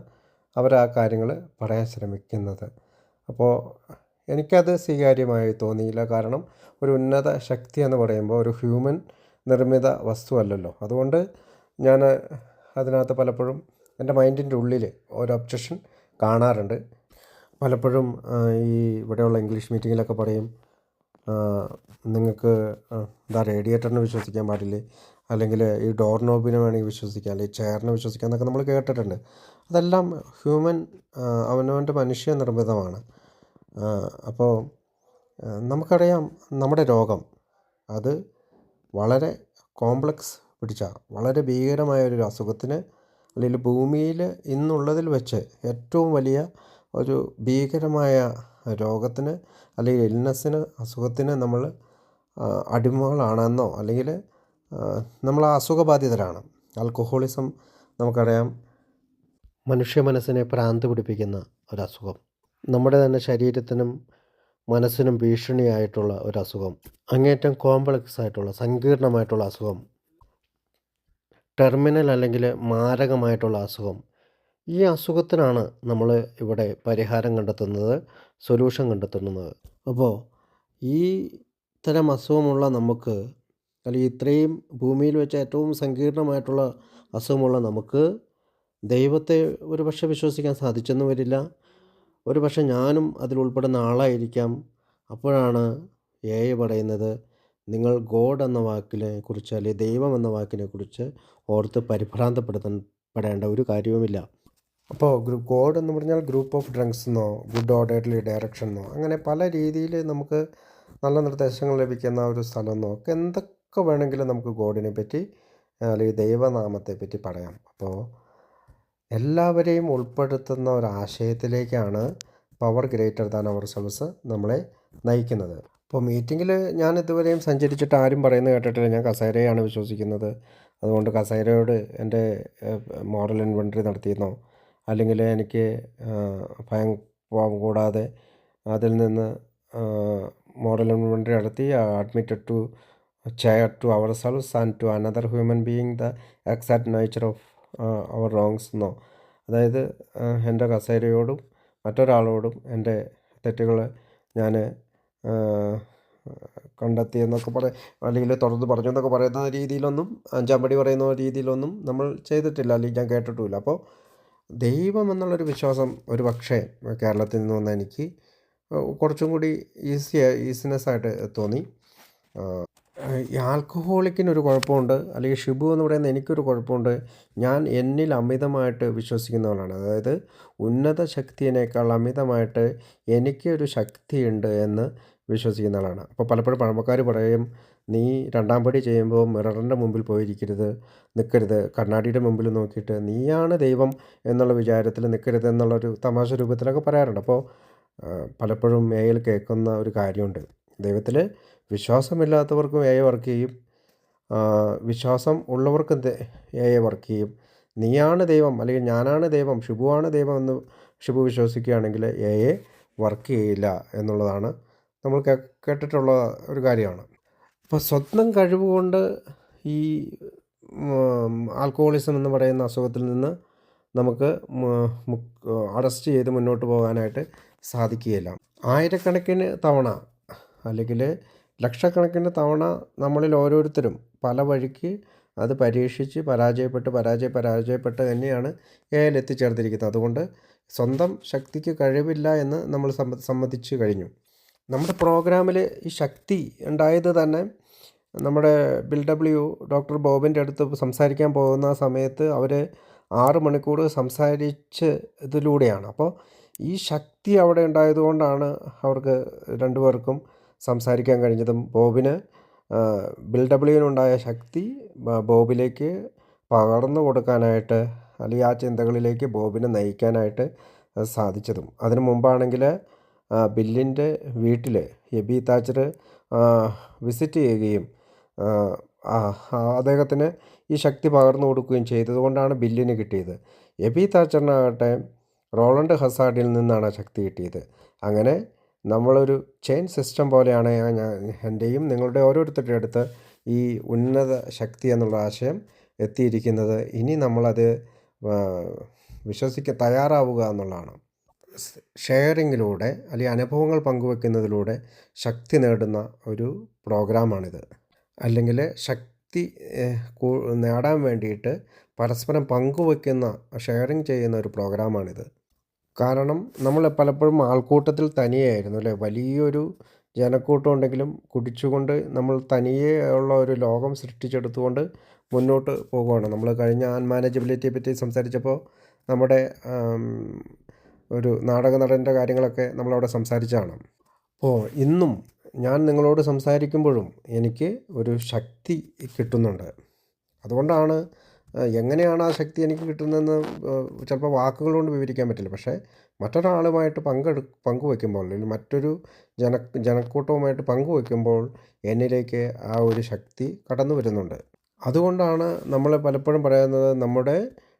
അവർ ആ കാര്യങ്ങൾ പറയാൻ ശ്രമിക്കുന്നത്. അപ്പോൾ എനിക്കത് സ്വീകാര്യമായി തോന്നിയില്ല. കാരണം ഒരു ഉന്നത ശക്തി എന്ന് പറയുമ്പോൾ ഒരു ഹ്യൂമൻ നിർമ്മിത വസ്തുവല്ലല്ലോ. അതുകൊണ്ട് ഞാൻ അതിനകത്ത് പലപ്പോഴും എൻ്റെ മൈൻഡിൻ്റെ ഉള്ളിൽ ഒരു ഒബ്ജക്ഷൻ കാണാറുണ്ട്. പലപ്പോഴും ഈ ഇവിടെയുള്ള ഇംഗ്ലീഷ് മീറ്റിങ്ങിലൊക്കെ പറയും, നിങ്ങൾക്ക് റേഡിയേറ്ററിനെ വിശ്വസിക്കാൻ പാടില്ലേ, അല്ലെങ്കിൽ ഈ ഡോർ നോബിനെ വേണമെങ്കിൽ വിശ്വസിക്കാം, അല്ലെങ്കിൽ ചെയറിനെ വിശ്വസിക്കാം എന്നൊക്കെ നമ്മൾ കേട്ടിട്ടുണ്ട്. അതെല്ലാം ഹ്യൂമൻ, അവനവൻ്റെ മനുഷ്യ നിർമ്മിതമാണ്. അപ്പോൾ നമുക്കറിയാം നമ്മുടെ രോഗം അത് വളരെ കോംപ്ലക്സ് പിടിച്ച വളരെ ഭീകരമായൊരു അസുഖത്തിന്, അല്ലെങ്കിൽ ഭൂമിയിൽ ഇന്നുള്ളതിൽ വെച്ച് ഏറ്റവും വലിയ ഒരു ഭീകരമായ രോഗത്തിന് അല്ലെങ്കിൽ ഇൽനെസ്സിന്, അസുഖത്തിന് നമ്മൾ അടിമകളാണെന്നോ അല്ലെങ്കിൽ നമ്മൾ അസുഖബാധിതരാണ്. ആൽക്കഹോളിസം നമുക്കറിയാം, മനുഷ്യ മനസ്സിനെ ഭ്രാന്ത് പിടിപ്പിക്കുന്ന ഒരസുഖം, നമ്മുടെ തന്നെ ശരീരത്തിനും മനസ്സിനും ഭീഷണിയായിട്ടുള്ള ഒരസുഖം, അങ്ങേറ്റം കോംപ്ലക്സ് ആയിട്ടുള്ള സങ്കീർണമായിട്ടുള്ള അസുഖം, ടെർമിനൽ അല്ലെങ്കിൽ മാരകമായിട്ടുള്ള അസുഖം. ഈ അസുഖത്തിനാണ് നമ്മൾ ഇവിടെ പരിഹാരം കണ്ടെത്തുന്നത്, സൊല്യൂഷൻ കണ്ടെത്തുന്നത്. അപ്പോൾ ഈ തരം അസുഖമുള്ള നമുക്ക്, അല്ലെങ്കിൽ ഇത്രയും ഭൂമിയിൽ വെച്ച് ഏറ്റവും സങ്കീർണമായിട്ടുള്ള അസുഖമുള്ള നമുക്ക് ദൈവത്തെ ഒരു പക്ഷേ വിശ്വസിക്കാൻ സാധിച്ചെന്ന് വരില്ല. ഒരു പക്ഷേ ഞാനും അതിലുൾപ്പെടുന്ന ആളായിരിക്കാം. അപ്പോഴാണ് പറയുന്നത്, നിങ്ങൾ ഗോഡ് എന്ന വാക്കിനെ കുറിച്ച്, അല്ലെങ്കിൽ ദൈവം എന്ന വാക്കിനെ കുറിച്ച് ഓർത്ത് പരിഭ്രാന്തപ്പെടേണ്ട ഒരു കാര്യവുമില്ല. അപ്പോൾ ഗോഡ് എന്ന് പറഞ്ഞാൽ ഗ്രൂപ്പ് ഓഫ് ഡ്രങ്ക്സ് എന്നോ ഗുഡ് ഓർഡർലി ഡയറക്ഷൻ എന്നോ അങ്ങനെ പല രീതിയിൽ നമുക്ക് നല്ല നിർദ്ദേശങ്ങൾ ലഭിക്കുന്ന ഒരു സ്ഥലം എന്നോ ഒക്കെ എന്തൊക്കെ വേണമെങ്കിലും നമുക്ക് ഗോഡിനെ പറ്റി അല്ലെങ്കിൽ ദൈവനാമത്തെ പറ്റി പറയാം. അപ്പോൾ എല്ലാവരെയും ഉൾപ്പെടുത്തുന്ന ഒരാശയത്തിലേക്കാണ് പവർ ഗ്രേറ്റർ ദാൻ അവർ സെൽവ്സ് നമ്മളെ നയിക്കുന്നത്. അപ്പോൾ മീറ്റിങ്ങിൽ ഞാൻ ഇതുവരെയും സഞ്ചരിച്ചിട്ട് ആരും പറയുന്നത് കേട്ടിട്ടില്ല ഞാൻ കസേരയാണ് വിശ്വസിക്കുന്നത്, അതുകൊണ്ട് കസേരയോട് എൻ്റെ മോഡൽ ഇൻവെൻട്രി നടത്തിയെന്നോ, അല്ലെങ്കിൽ എനിക്ക് ഭയം കൂടാതെ അതിൽ നിന്ന് മോറൽ ഇൻവെൻ്ററി നടത്തി admitted to share to ourselves and to another human being the exact nature of our wrongs എന്നോ, അതായത് എൻ്റെ കസേരയോടും മറ്റൊരാളോടും എൻ്റെ തെറ്റുകൾ ഞാൻ കണ്ടെത്തി എന്നൊക്കെ അല്ലെങ്കിൽ തുറന്ന് പറഞ്ഞു എന്നൊക്കെ പറയുന്ന രീതിയിലൊന്നും, അഞ്ചാം പടി പറയുന്ന രീതിയിലൊന്നും നമ്മൾ ചെയ്തിട്ടില്ല, അല്ലെങ്കിൽ ഞാൻ കേട്ടിട്ടുമില്ല. അപ്പോൾ ദൈവം എന്നുള്ളൊരു വിശ്വാസം ഒരു പക്ഷേ കേരളത്തിൽ നിന്ന് വന്ന എനിക്ക് കുറച്ചും കൂടി ഈസിനെസ് ആയിട്ട് തോന്നി. ഈ ആൽക്കഹോളിക്കിനൊരു കുഴപ്പമുണ്ട്, അല്ലെങ്കിൽ ഷിബു എന്ന് പറയുന്ന എനിക്കൊരു കുഴപ്പമുണ്ട്. ഞാൻ എന്നിൽ അമിതമായിട്ട് വിശ്വസിക്കുന്നവനാണ്. അതായത് ഉന്നത ശക്തിയേക്കാൾ അമിതമായിട്ട് എനിക്കൊരു ശക്തിയുണ്ട് എന്ന് വിശ്വസിക്കുന്ന ആളാണ്. അപ്പോൾ പലപ്പോഴും പഴമക്കാർ പറയും, നീ രണ്ടാം പടി ചെയ്യുമ്പോൾ മിററിൻ്റെ മുമ്പിൽ പോയിരിക്കരുത്, നിൽക്കരുത്, കണ്ണാടിയുടെ മുമ്പിൽ നോക്കിയിട്ട് നീയാണ് ദൈവം എന്നുള്ള വിചാരത്തിൽ നിൽക്കരുത് എന്നുള്ളൊരു തമാശ രൂപത്തിലൊക്കെ പറയാറുണ്ട്. അപ്പോൾ പലപ്പോഴും എയിൽ കേൾക്കുന്ന ഒരു കാര്യമുണ്ട്, ദൈവത്തിൽ വിശ്വാസമില്ലാത്തവർക്കും എ വർക്ക് ചെയ്യും, വിശ്വാസം ഉള്ളവർക്കും എ വർക്ക് ചെയ്യും. നീയാണ് ദൈവം അല്ലെങ്കിൽ ഞാനാണ് ദൈവം, ഷിബുവാണ് ദൈവം എന്ന് ഷിബു വിശ്വസിക്കുകയാണെങ്കിൽ എ വർക്ക് ചെയ്യില്ല എന്നുള്ളതാണ് നമ്മൾ കേട്ടിട്ടുള്ള ഒരു കാര്യമാണ്. അപ്പോൾ സ്വന്തം കഴിവ് കൊണ്ട് ഈ ആൽക്കഹോളിസം എന്ന് പറയുന്ന അസുഖത്തിൽ നിന്ന് നമുക്ക് അറസ്റ്റ് ചെയ്ത് മുന്നോട്ട് പോകാനായിട്ട് സാധിക്കുകയില്ല. ആയിരക്കണക്കിന് തവണ അല്ലെങ്കിൽ ലക്ഷക്കണക്കിന് തവണ നമ്മളിൽ ഓരോരുത്തരും പല വഴിക്ക് അത് പരീക്ഷിച്ച് പരാജയപ്പെട്ട് തന്നെയാണ് എയിൽ എത്തിച്ചേർന്നിരിക്കുന്നത്. അതുകൊണ്ട് സ്വന്തം ശക്തിക്ക് കഴിവില്ല എന്ന് നമ്മൾ സമ്മതിച്ചു കഴിഞ്ഞു. നമ്മുടെ പ്രോഗ്രാമിൽ ഈ ശക്തി ഉണ്ടായത് തന്നെ നമ്മുടെ ഡോക്ടർ ബോബിൻ്റെ അടുത്ത് സംസാരിക്കാൻ പോകുന്ന സമയത്ത് അവർ 6 മണിക്കൂർ സംസാരിച്ച് ഇതിലൂടെയാണ്. അപ്പോൾ ഈ ശക്തി അവിടെ ഉണ്ടായതുകൊണ്ടാണ് അവർക്ക് രണ്ടുപേർക്കും സംസാരിക്കാൻ കഴിഞ്ഞതും. ബോബിന് ശക്തി ബോബിലേക്ക് പകർന്നു കൊടുക്കാനായിട്ട്, അല്ലെങ്കിൽ ആ ചിന്തകളിലേക്ക് ബോബിനെ നയിക്കാനായിട്ട് സാധിച്ചതും. അതിനു മുമ്പാണെങ്കിൽ ബില്ലിൻ്റെ വീട്ടിൽ എബി താച്ചർ വിസിറ്റ് ചെയ്യുകയും അദ്ദേഹത്തിന് ഈ ശക്തി പകർന്നു കൊടുക്കുകയും ചെയ്തതുകൊണ്ടാണ് ബില്ലിന് കിട്ടിയത്. എബി താച്ചറിനാകട്ടെ റോളണ്ട് ഹസാർഡിൽ നിന്നാണ് ശക്തി കിട്ടിയത്. അങ്ങനെ നമ്മളൊരു ചെയിൻ സിസ്റ്റം പോലെയാണ് എൻ്റെയും നിങ്ങളുടെ ഓരോരുത്തരുടെ അടുത്ത് ഈ ഉന്നത ശക്തി എന്നുള്ള ആശയം എത്തിയിരിക്കുന്നത്. ഇനി നമ്മളത് വിശ്വസിക്കാൻ തയ്യാറാവുക എന്നുള്ളതാണ്. ഷെയറിങ്ങിലൂടെ അല്ലെങ്കിൽ അനുഭവങ്ങൾ പങ്കുവെക്കുന്നതിലൂടെ ശക്തി നേടുന്ന ഒരു പ്രോഗ്രാമാണിത്. അല്ലെങ്കിൽ ശക്തി നേടാൻ വേണ്ടിയിട്ട് പരസ്പരം പങ്കുവെക്കുന്ന, ഷെയറിങ് ചെയ്യുന്ന ഒരു പ്രോഗ്രാമാണിത്. കാരണം നമ്മൾ പലപ്പോഴും ആൾക്കൂട്ടത്തിൽ തനിയായിരുന്നു അല്ലേ, വലിയൊരു ജനക്കൂട്ടം ഉണ്ടെങ്കിലും കുടിച്ചുകൊണ്ട് നമ്മൾ തനിയെ ഉള്ള ഒരു ലോകം സൃഷ്ടിച്ചെടുത്തുകൊണ്ട് മുന്നോട്ട് പോകുകയാണ്. നമ്മൾ കഴിഞ്ഞ അൺമാനേജബിലിറ്റിയെ പറ്റി സംസാരിച്ചപ്പോൾ നമ്മുടെ ഒരു നാടക നടൻ്റെ കാര്യങ്ങളൊക്കെ നമ്മളവിടെ സംസാരിച്ചതാണ്. അപ്പോൾ ഇന്നും ഞാൻ നിങ്ങളോട് സംസാരിക്കുമ്പോഴും എനിക്ക് ഒരു ശക്തി കിട്ടുന്നുണ്ട്. അതുകൊണ്ടാണ് എങ്ങനെയാണ് ആ ശക്തി എനിക്ക് കിട്ടുന്നതെന്ന് ചിലപ്പോൾ വാക്കുകൾ കൊണ്ട് വിവരിക്കാൻ പറ്റില്ല. പക്ഷേ മറ്റൊരാളുമായിട്ട് പങ്കുവയ്ക്കുമ്പോൾ, അല്ലെങ്കിൽ മറ്റൊരു ജനക്കൂട്ടവുമായിട്ട് പങ്കുവയ്ക്കുമ്പോൾ എന്നിലേക്ക് ആ ഒരു ശക്തി കടന്നു വരുന്നുണ്ട്. അതുകൊണ്ടാണ് നമ്മൾ പലപ്പോഴും പറയുന്നത്, നമ്മുടെ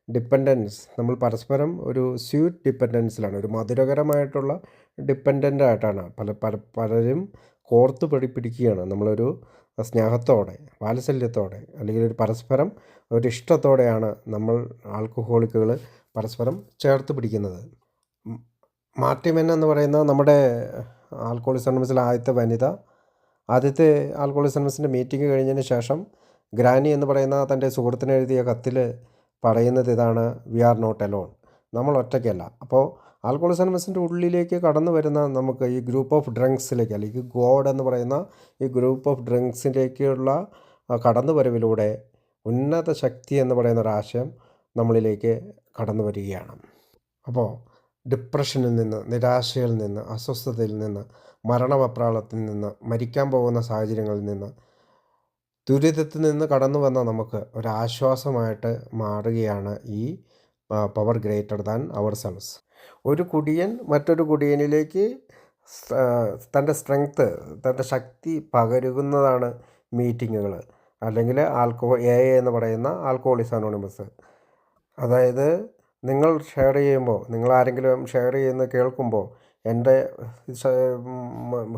ഡിപ്പെൻഡൻസ്, നമ്മൾ പരസ്പരം ഒരു സ്വീറ്റ് ഡിപ്പെൻഡൻസിലാണ്, ഒരു മധുരകരമായിട്ടുള്ള ഡിപ്പെൻഡൻ്റായിട്ടാണ് പലരും കോർത്ത് പിടിക്കുകയാണ്. നമ്മളൊരു സ്നേഹത്തോടെ, വാത്സല്യത്തോടെ, അല്ലെങ്കിൽ ഒരു പരസ്പരം ഒരു ഇഷ്ടത്തോടെയാണ് നമ്മൾ ആൽക്കഹോളിക്കുകൾ പരസ്പരം ചേർത്ത് പിടിക്കുന്നത്. മാർട്ടിമെൻ എന്ന് പറയുന്ന നമ്മുടെ ആൽക്കഹോളിക്സ് അനോണിമസിലെ ആദ്യത്തെ ആൽക്കഹോളിക്സ് അനോണിമസിൻ്റെ മീറ്റിംഗ് കഴിഞ്ഞതിന് ശേഷം ഗ്രാനി എന്ന് പറയുന്ന തൻ്റെ സുഹൃത്തിന് എഴുതിയ കത്തിൽ പറയുന്നത് ഇതാണ്: വി ആർ നോട്ട് അലോൺ, നമ്മൾ ഒറ്റയ്ക്കല്ല. അപ്പോൾ ആൽക്കഹോളിക്സ് അനോണിമസിൻ്റെ ഉള്ളിലേക്ക് കടന്നു വരുന്ന നമുക്ക് ഈ ഗ്രൂപ്പ് ഓഫ് ഡ്രങ്ക്സിലേക്ക്, അല്ലെങ്കിൽ ഗോഡ് എന്ന് പറയുന്ന ഈ ഗ്രൂപ്പ് ഓഫ് ഡ്രങ്ക്സിലേക്കുള്ള കടന്നുവരവിലൂടെ ഉന്നത ശക്തി എന്ന് പറയുന്ന ഒരാശയം നമ്മളിലേക്ക് കടന്നു വരികയാണ്. അപ്പോൾ ഡിപ്രഷനിൽ നിന്ന്, നിരാശയിൽ നിന്ന്, അസ്വസ്ഥതയിൽ നിന്ന്, മരണവെപ്രാളത്തിൽ നിന്ന്, മരിക്കാൻ പോകുന്ന സാഹചര്യങ്ങളിൽ നിന്ന്, ദുരിതത്തിൽ നിന്ന് കടന്നു വന്ന നമുക്ക് ഒരാശ്വാസമായിട്ട് മാറുകയാണ് ഈ power greater than our selves. ഒരു കുടിയൻ മറ്റൊരു കുടിയനിലേക്ക് തൻ്റെ സ്ട്രെങ്ത്ത്, തൻ്റെ ശക്തി പകരുന്നതാണ് മീറ്റിങ്ങുകൾ, അല്ലെങ്കിൽ എന്ന് പറയുന്ന ആൽക്കഹോളിക്സ് അനോണിമസ്. അതായത് നിങ്ങൾ ഷെയർ ചെയ്യുമ്പോൾ, നിങ്ങളാരെങ്കിലും ഷെയർ ചെയ്യുന്നത് കേൾക്കുമ്പോൾ എൻ്റെ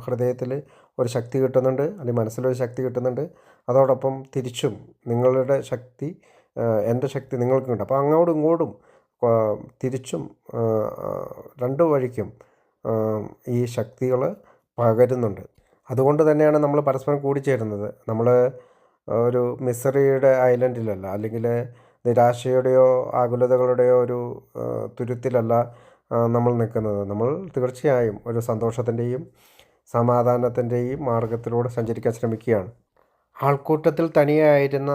ഹൃദയത്തിൽ ഒരു ശക്തി കിട്ടുന്നുണ്ട്, അല്ലെങ്കിൽ മനസ്സിലൊരു ശക്തി കിട്ടുന്നുണ്ട്. അതോടൊപ്പം തിരിച്ചും നിങ്ങളുടെ ശക്തി എൻ്റെ ശക്തി നിങ്ങൾക്കും ഉണ്ട്. അപ്പോൾ അങ്ങോട്ടും ഇങ്ങോട്ടും തിരിച്ചും രണ്ട് വഴിക്കും ഈ ശക്തികൾ പകരുന്നുണ്ട്. അതുകൊണ്ട് തന്നെയാണ് നമ്മൾ പരസ്പരം കൂടിച്ചേരുന്നത്. നമ്മൾ ഒരു മിസറിയുടെ ഐലൻഡിലല്ല, അല്ലെങ്കിൽ നിരാശയുടെയോ ആകുലതകളുടെയോ ഒരു തുരുത്തിലല്ല നമ്മൾ നിൽക്കുന്നത്. നമ്മൾ തീർച്ചയായും ഒരു സന്തോഷത്തിൻ്റെയും സമാധാനത്തിൻ്റെയും മാർഗത്തിലൂടെ സഞ്ചരിക്കാൻ ശ്രമിക്കുകയാണ്. ആൾക്കൂട്ടത്തിൽ തനിയായിരുന്ന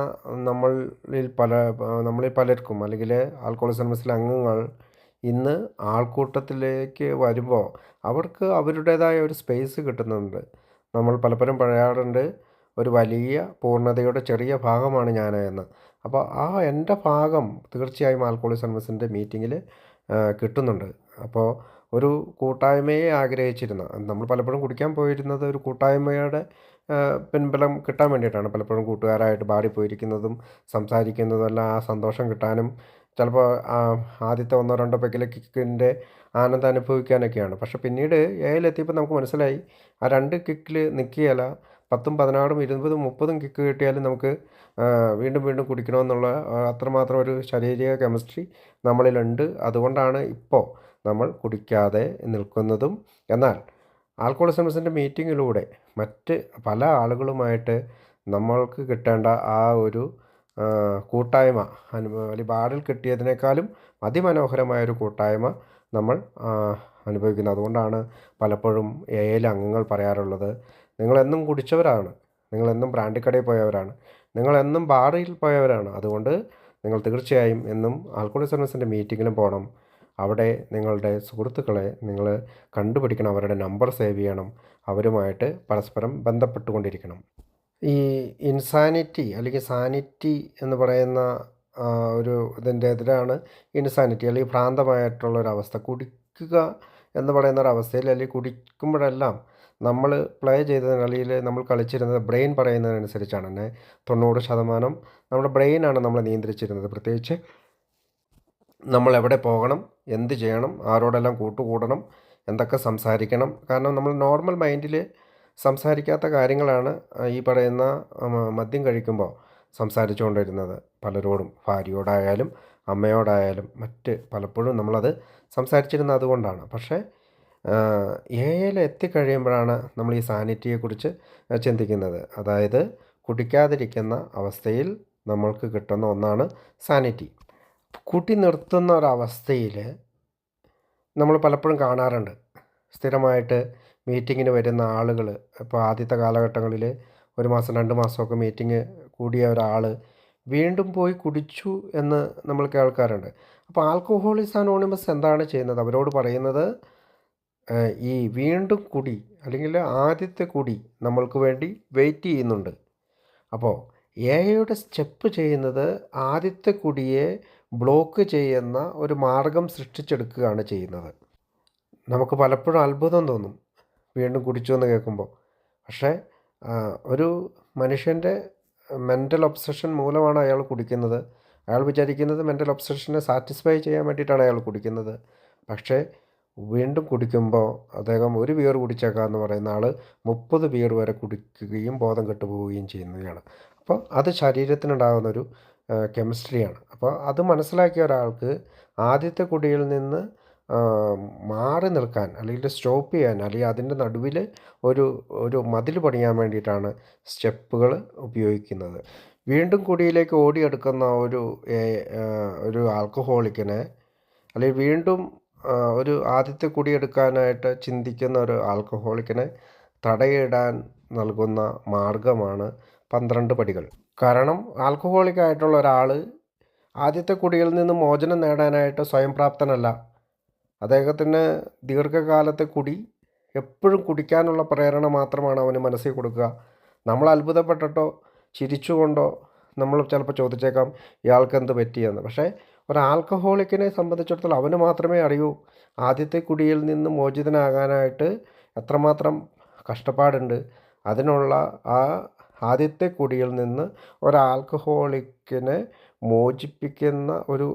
നമ്മളിൽ പലർക്കും, അല്ലെങ്കിൽ ആൽക്കഹോളിക്സ് അനോണിമസിലെ അംഗങ്ങൾ ഇന്ന് ആൾക്കൂട്ടത്തിലേക്ക് വരുമ്പോൾ അവർക്ക് അവരുടേതായ ഒരു സ്പേസ് കിട്ടുന്നുണ്ട്. നമ്മൾ പലപ്പോഴും പറയാറുണ്ട്, ഒരു വലിയ പൂർണ്ണതയുടെ ചെറിയ ഭാഗമാണ് ഞാൻ എന്ന്. അപ്പോൾ എൻ്റെ ഭാഗം തീർച്ചയായും ആൽക്കഹോളിക്സ് അനോണിമസിൻ്റെ മീറ്റിങ്ങിൽ കിട്ടുന്നുണ്ട്. അപ്പോൾ ഒരു കൂട്ടായ്മയെ ആഗ്രഹിച്ചിരുന്ന, നമ്മൾ പലപ്പോഴും കുടിക്കാൻ പോയിരുന്നത് ഒരു കൂട്ടായ്മയുടെ പിൻബലം കിട്ടാൻ വേണ്ടിയിട്ടാണ്. പലപ്പോഴും കൂട്ടുകാരായിട്ട് ബാറിൽ പോയിരിക്കുന്നതും സംസാരിക്കുന്നതും എല്ലാം ആ സന്തോഷം കിട്ടാനും ചിലപ്പോൾ ആദ്യത്തെ 1-2 പെഗ്ഗിലെ കിക്കിൻ്റെ ആനന്ദം അനുഭവിക്കാനൊക്കെയാണ്. പക്ഷെ പിന്നീട് എയിലെത്തിയപ്പോൾ നമുക്ക് മനസ്സിലായി, ആ 2 കിക്കിൽ നിൽക്കുകയില്ല. 10ഉം 16ഉം 20ഉം 30ഉം കിക്ക് കിട്ടിയാലും നമുക്ക് വീണ്ടും വീണ്ടും കുടിക്കണമെന്നുള്ള അത്രമാത്രം ഒരു ശാരീരിക കെമിസ്ട്രി നമ്മളിലുണ്ട്. അതുകൊണ്ടാണ് ഇപ്പോൾ നമ്മൾ കുടിക്കാതെ നിൽക്കുന്നതും. എന്നാൽ ആൽക്കഹോളിക്സ് അനോണിമസിൻ്റെ മീറ്റിങ്ങിലൂടെ മറ്റ് പല ആളുകളുമായിട്ട് നമ്മൾക്ക് കിട്ടേണ്ട ആ ഒരു കൂട്ടായ്മ, അല്ലെങ്കിൽ ബാറിൽ കിട്ടിയതിനേക്കാളും അതിമനോഹരമായൊരു കൂട്ടായ്മ നമ്മൾ അനുഭവിക്കുന്നത്. അതുകൊണ്ടാണ് പലപ്പോഴും എയിലെ അംഗങ്ങൾ പറയാറുള്ളത്, നിങ്ങളെന്നും കുടിച്ചവരാണ്, നിങ്ങളെന്നും ബ്രാൻഡിക്കടയിൽ പോയവരാണ്, നിങ്ങളെന്നും ബാറിൽ പോയവരാണ്. അതുകൊണ്ട് നിങ്ങൾ തീർച്ചയായും എന്നും ആൽക്കഹോളിക്സ് അനോണിമസിൻ്റെ മീറ്റിങ്ങിലും പോകണം. അവിടെ നിങ്ങളുടെ സുഹൃത്തുക്കളെ നിങ്ങൾ കണ്ടുപിടിക്കണം, അവരുടെ നമ്പർ സേവ് ചെയ്യണം, അവരുമായിട്ട് പരസ്പരം ബന്ധപ്പെട്ടുകൊണ്ടിരിക്കണം. ഈ ഇൻസാനിറ്റി അല്ലെങ്കിൽ സാനിറ്റി എന്ന് പറയുന്ന ഒരു ഇതിൻ്റെ എതിരാണ് ഇൻസാനിറ്റി, അല്ലെങ്കിൽ ഭ്രാന്തമായിട്ടുള്ളൊരവസ്ഥ. കുടിക്കുക എന്ന് പറയുന്ന ഒരവസ്ഥയിൽ, അല്ലെങ്കിൽ കുടിക്കുമ്പോഴെല്ലാം നമ്മൾ പ്ലേ ചെയ്തതിന്, അല്ലെങ്കിൽ നമ്മൾ കളിച്ചിരുന്നത് ബ്രെയിൻ പറയുന്നതിനനുസരിച്ചാണ്. 90% നമ്മുടെ ബ്രെയിനാണ് നമ്മളെ നിയന്ത്രിച്ചിരുന്നത്. പ്രത്യേകിച്ച് നമ്മൾ എവിടെ പോകണം, എന്ത് ചെയ്യണം, ആരോടെല്ലാം കൂട്ടുകൂടണം, എന്തൊക്കെ സംസാരിക്കണം. കാരണം നമ്മൾ നോർമൽ മൈൻഡിൽ സംസാരിക്കാത്ത കാര്യങ്ങളാണ് ഈ പറയുന്ന മദ്യം കഴിക്കുമ്പോൾ സംസാരിച്ചുകൊണ്ടിരുന്നത്. പലരോടും, ഭാര്യയോടായാലും അമ്മയോടായാലും മറ്റ് പലപ്പോഴും നമ്മളത് സംസാരിച്ചിരുന്നത് അതുകൊണ്ടാണ്. പക്ഷേ എയിൽ എത്തിക്കഴിയുമ്പോഴാണ് നമ്മൾ ഈ സാനിറ്റിയെക്കുറിച്ച് ചിന്തിക്കുന്നത്. അതായത് കുടിക്കാതിരിക്കുന്ന അവസ്ഥയിൽ നമ്മൾക്ക് കിട്ടുന്ന ഒന്നാണ് സാനിറ്റി. കുടി നിർത്തുന്ന ഒരവസ്ഥയിൽ നമ്മൾ പലപ്പോഴും കാണാറുണ്ട്, സ്ഥിരമായിട്ട് മീറ്റിങ്ങിന് വരുന്ന ആളുകൾ. ഇപ്പോൾ ആദ്യത്തെ കാലഘട്ടങ്ങളിൽ 1 മാസം 2 മാസമൊക്കെ മീറ്റിംഗ് കൂടിയ ഒരാൾ വീണ്ടും പോയി കുടിച്ചു എന്ന് നമ്മൾ കേൾക്കാറുണ്ട്. അപ്പോൾ ആൽക്കഹോളിക്സ് അനോണിമസ് എന്താണ് ചെയ്യുന്നത്? അവരോട് പറയുന്നത്, ഈ വീണ്ടും കുടി, അല്ലെങ്കിൽ ആദ്യത്തെ കുടി നമ്മൾക്ക് വേണ്ടി വെയിറ്റ് ചെയ്യുന്നുണ്ട്. അപ്പോൾ എയുടെ സ്റ്റെപ്പ് ചെയ്യുന്നത് ആദ്യത്തെ കുടിയെ ബ്ലോക്ക് ചെയ്യുന്ന ഒരു മാർഗം സൃഷ്ടിച്ചെടുക്കുകയാണ് ചെയ്യുന്നത്. നമുക്ക് പലപ്പോഴും അത്ഭുതം തോന്നും വീണ്ടും കുടിച്ചു എന്ന് കേൾക്കുമ്പോൾ. പക്ഷേ ഒരു മനുഷ്യൻ്റെ മെൻ്റൽ ഒബ്സഷൻ മൂലമാണ് അയാൾ കുടിക്കുന്നത്. അയാൾ വിചാരിക്കുന്നത് മെൻ്റൽ ഒബ്സഷനെ സാറ്റിസ്ഫൈ ചെയ്യാൻ വേണ്ടിയിട്ടാണ് അയാൾ കുടിക്കുന്നത്. പക്ഷേ വീണ്ടും കുടിക്കുമ്പോൾ അദ്ദേഹം 1 ബിയർ കുടിച്ചേക്കാമെന്ന് പറയുന്ന ആൾ 30 ബിയർ വരെ കുടിക്കുകയും ബോധം കെട്ടുപോവുകയും ചെയ്യുന്നതാണ്. അപ്പോൾ അത് ശരീരത്തിനുണ്ടാകുന്നൊരു കെമിസ്ട്രിയാണ്. അപ്പോൾ അത് മനസ്സിലാക്കിയ ഒരാൾക്ക് ആദ്യത്തെ കുടിയിൽ നിന്ന് മാറി നിൽക്കാൻ, അല്ലെങ്കിൽ സ്റ്റോപ്പ് ചെയ്യാൻ, അല്ലെങ്കിൽ അതിൻ്റെ നടുവിൽ ഒരു മതിൽ പണിയാൻ വേണ്ടിയിട്ടാണ് സ്റ്റെപ്പുകൾ ഉപയോഗിക്കുന്നത്. വീണ്ടും കുടിയിലേക്ക് ഓടിയെടുക്കുന്ന ഒരു ആൽക്കഹോളിക്കിനെ, അല്ലെങ്കിൽ വീണ്ടും ഒരു ആദ്യത്തെ കുടിയെടുക്കാനായിട്ട് ചിന്തിക്കുന്ന ഒരു ആൽക്കഹോളിക്കിനെ തടയിടാൻ നൽകുന്ന മാർഗമാണ് 12 പടികൾ. കാരണം ആൽക്കഹോളിക്കായിട്ടുള്ള ഒരാൾ ആദ്യത്തെ കുടിയിൽ നിന്ന് മോചനം നേടാനായിട്ട് സ്വയം പ്രാപ്തനല്ല. അദ്ദേഹത്തിന് ദീർഘകാലത്തെ കുടി, എപ്പോഴും കുടിക്കാനുള്ള പ്രേരണ മാത്രമാണ് അവന് മനസ്സിൽ കൊടുക്കുക. നമ്മൾ അത്ഭുതപ്പെട്ടിട്ടോ ചിരിച്ചുകൊണ്ടോ നമ്മൾ ചിലപ്പോൾ ചോദിച്ചേക്കാം ഇയാൾക്ക് എന്ത് പറ്റിയെന്ന്. പക്ഷേ ഒരു ആൽക്കഹോളിക്കിനെ സംബന്ധിച്ചിടത്തോളം അവന് മാത്രമേ അറിയൂ ആദ്യത്തെ കുടിയിൽ നിന്ന് മോചിതനാകാനായിട്ട് എത്രമാത്രം കഷ്ടപ്പാടുണ്ട്. അതിനുള്ള ആദ്യത്തെ കുടിയിൽ നിന്ന് ഒരു ആൽക്കഹോളിക്കിനെ മോചിപ്പിക്കുന്ന ഒരു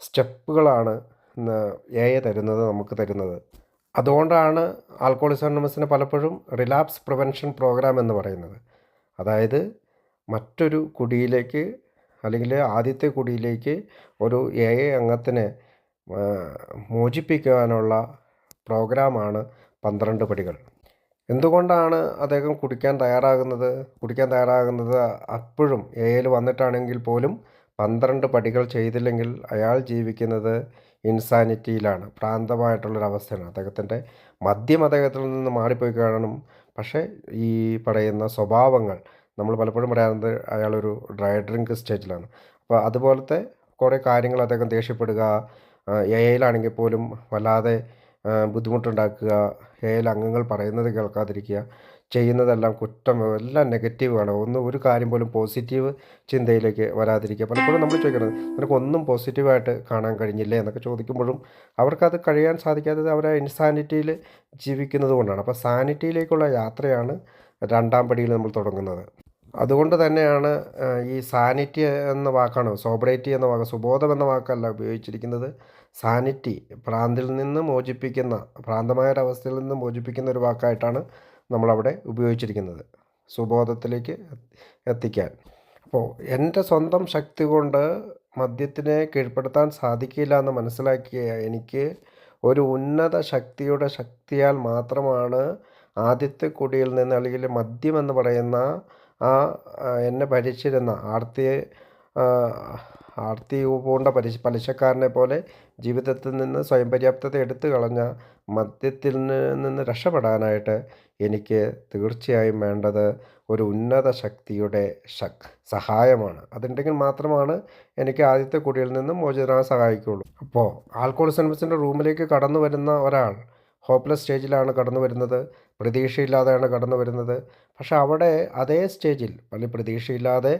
സ്റ്റെപ്പുകളാണ് എ നമുക്ക് തരുന്നത്. അതുകൊണ്ടാണ് ആൽക്കഹോളിക്സ് അനോണിമസിനെ പലപ്പോഴും റിലാപ്സ് പ്രിവെൻഷൻ പ്രോഗ്രാം എന്ന് പറയുന്നത്. അതായത് മറ്റൊരു കുടിയിലേക്ക് അല്ലെങ്കിൽ ആദ്യത്തെ കുടിയിലേക്ക് ഒരു അംഗത്തിനെ മോചിപ്പിക്കുവാനുള്ള പ്രോഗ്രാമാണ് 12 പടികൾ. എന്തുകൊണ്ടാണ് അദ്ദേഹം കുടിക്കാൻ തയ്യാറാകുന്നത് അപ്പോഴും എയിൽ വന്നിട്ടാണെങ്കിൽ പോലും 12 പടികൾ ചെയ്തില്ലെങ്കിൽ അയാൾ ജീവിക്കുന്നത് ഇൻസാനിറ്റിയിലാണ്, ഭ്രാന്തമായിട്ടുള്ളൊരവസ്ഥയാണ്. അദ്ദേഹത്തിൻ്റെ മദ്യം അദ്ദേഹത്തിൽ നിന്ന് മാറിപ്പോയി കാണണം. പക്ഷേ ഈ പറയുന്ന സ്വഭാവങ്ങൾ നമ്മൾ പലപ്പോഴും പറയാറുണ്ട് അയാളൊരു ഡ്രൈ ഡ്രിങ്ക് സ്റ്റേജിലാണ്. അപ്പോൾ അതുപോലത്തെ കുറേ കാര്യങ്ങൾ അദ്ദേഹം ദേഷ്യപ്പെടുക, എയിലാണെങ്കിൽ പോലും വല്ലാതെ ബുദ്ധിമുട്ടുണ്ടാക്കുക, എയിൽ അംഗങ്ങൾ പറയുന്നത് കേൾക്കാതിരിക്കുക, ചെയ്യുന്നതെല്ലാം കുറ്റം, എല്ലാം നെഗറ്റീവാണ്. ഒരു കാര്യം പോലും പോസിറ്റീവ് ചിന്തയിലേക്ക് വരാതിരിക്കുക. പലപ്പോഴും നമ്മൾ ചോദിക്കുന്നത് നിനക്കൊന്നും പോസിറ്റീവായിട്ട് കാണാൻ കഴിഞ്ഞില്ലേ എന്നൊക്കെ ചോദിക്കുമ്പോഴും അവർക്കത് കഴിയാൻ സാധിക്കാത്തത് അവരെ ഇൻസാനിറ്റിയിൽ ജീവിക്കുന്നത് കൊണ്ടാണ്. അപ്പോൾ സാനിറ്റിയിലേക്കുള്ള യാത്രയാണ് 2-ാം പടിയിൽ നമ്മൾ തുടങ്ങുന്നത്. അതുകൊണ്ട് തന്നെയാണ് ഈ സാനിറ്റി എന്ന വാക്കാണ്, സോബ്രേറ്റി എന്ന വാക്ക്, സുബോധം എന്ന വാക്കല്ല ഉപയോഗിച്ചിരിക്കുന്നത്. സാനിറ്റി, ഭ്രാന്തമായൊരവസ്ഥയിൽ നിന്ന് മോചിപ്പിക്കുന്ന ഒരു വാക്കായിട്ടാണ് നമ്മളവിടെ ഉപയോഗിച്ചിരിക്കുന്നത്, സുബോധത്തിലേക്ക് എത്തിക്കാൻ. അപ്പോൾ എൻ്റെ സ്വന്തം ശക്തി കൊണ്ട് മദ്യത്തിനെ കീഴ്പ്പെടുത്താൻ സാധിക്കില്ല എന്ന് മനസ്സിലാക്കിയ എനിക്ക് ഒരു ഉന്നത ശക്തിയുടെ ശക്തിയാൽ മാത്രമാണ് ആദ്യത്തെ കുടിയിൽ നിന്ന്, അല്ലെങ്കിൽ മദ്യം എന്ന് പറയുന്ന എന്നെ ഭരിച്ചിരുന്ന ആർത്തി പൂണ്ട പലിശക്കാരനെ പോലെ ജീവിതത്തിൽ നിന്ന് സ്വയം പര്യാപ്തത എടുത്തു കളഞ്ഞ മദ്യത്തിൽ നിന്ന് രക്ഷപ്പെടാനായിട്ട് എനിക്ക് തീർച്ചയായും വേണ്ടത് ഒരു ഉന്നത ശക്തിയുടെ സഹായമാണ്. അതുണ്ടെങ്കിൽ മാത്രമാണ് എനിക്ക് ആദ്യത്തെ കുടിയിൽ നിന്നും മോചിതനാകാൻ സഹായിക്കുകയുള്ളൂ. അപ്പോൾ ആൽക്കഹോളിക്സ് അനോണിമസിൻ്റെ റൂമിലേക്ക് കടന്നു വരുന്ന ഒരാൾ ഹോപ്പ്ലെസ് സ്റ്റേജിലാണ് കടന്നു വരുന്നത്, പ്രതീക്ഷയില്ലാതെയാണ് കടന്നു വരുന്നത്. പക്ഷെ അവിടെ അതേ സ്റ്റേജിൽ അല്ലെങ്കിൽ പ്രതീക്ഷയില്ലാതെ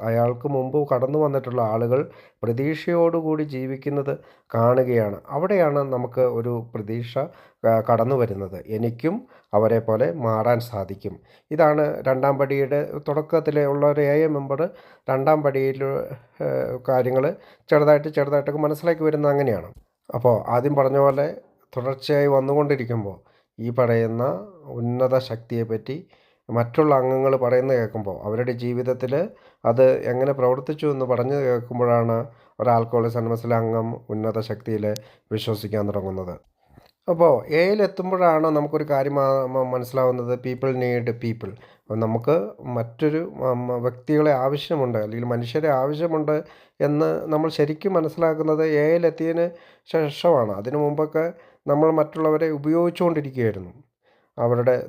അയാൾക്ക് മുമ്പ് കടന്നു വന്നിട്ടുള്ള ആളുകൾ പ്രതീക്ഷയോടുകൂടി ജീവിക്കുന്നത് കാണുകയാണ്. അവിടെയാണ് നമുക്ക് ഒരു പ്രതീക്ഷ കടന്നു വരുന്നത്. എനിക്കും അവരെ പോലെ മാറാൻ സാധിക്കും. ഇതാണ് 2-ാം പടിയുടെ തുടക്കത്തിലുള്ള ഒരു മെമ്പർ 2-ാം പടിയിൽ കാര്യങ്ങൾ ചെറുതായിട്ടൊക്കെ മനസ്സിലാക്കി വരുന്നത് അങ്ങനെയാണ്. അപ്പോൾ ആദ്യം പറഞ്ഞ പോലെ തുടർച്ചയായി വന്നുകൊണ്ടിരിക്കുമ്പോൾ ഈ പറയുന്ന ഉന്നത ശക്തിയെപ്പറ്റി മറ്റുള്ള അംഗങ്ങൾ പറയുന്നത് കേൾക്കുമ്പോൾ, അവരുടെ ജീവിതത്തിൽ അത് എങ്ങനെ പ്രവർത്തിച്ചു എന്ന് പറഞ്ഞു കേൾക്കുമ്പോഴാണ് ഒരു ആൽക്കഹോളിക്സ് അനോണിമസിലെ അംഗം ഉന്നത ശക്തിയിൽ വിശ്വസിക്കാൻ തുടങ്ങുന്നത്. അപ്പോൾ എയിലെത്തുമ്പോഴാണ് നമുക്കൊരു കാര്യം മനസ്സിലാവുന്നത്, പീപ്പിൾ നീഡ് പീപ്പിൾ. നമുക്ക് മറ്റൊരു വ്യക്തികളെ ആവശ്യമുണ്ട്, അല്ലെങ്കിൽ മനുഷ്യരെ ആവശ്യമുണ്ട് എന്ന് നമ്മൾ ശരിക്കും മനസ്സിലാക്കുന്നത് എയിലെത്തിയതിന് ശേഷമാണ്. അതിനു മുമ്പൊക്കെ നമ്മൾ മറ്റുള്ളവരെ ഉപയോഗിച്ചുകൊണ്ടിരിക്കുകയായിരുന്നു.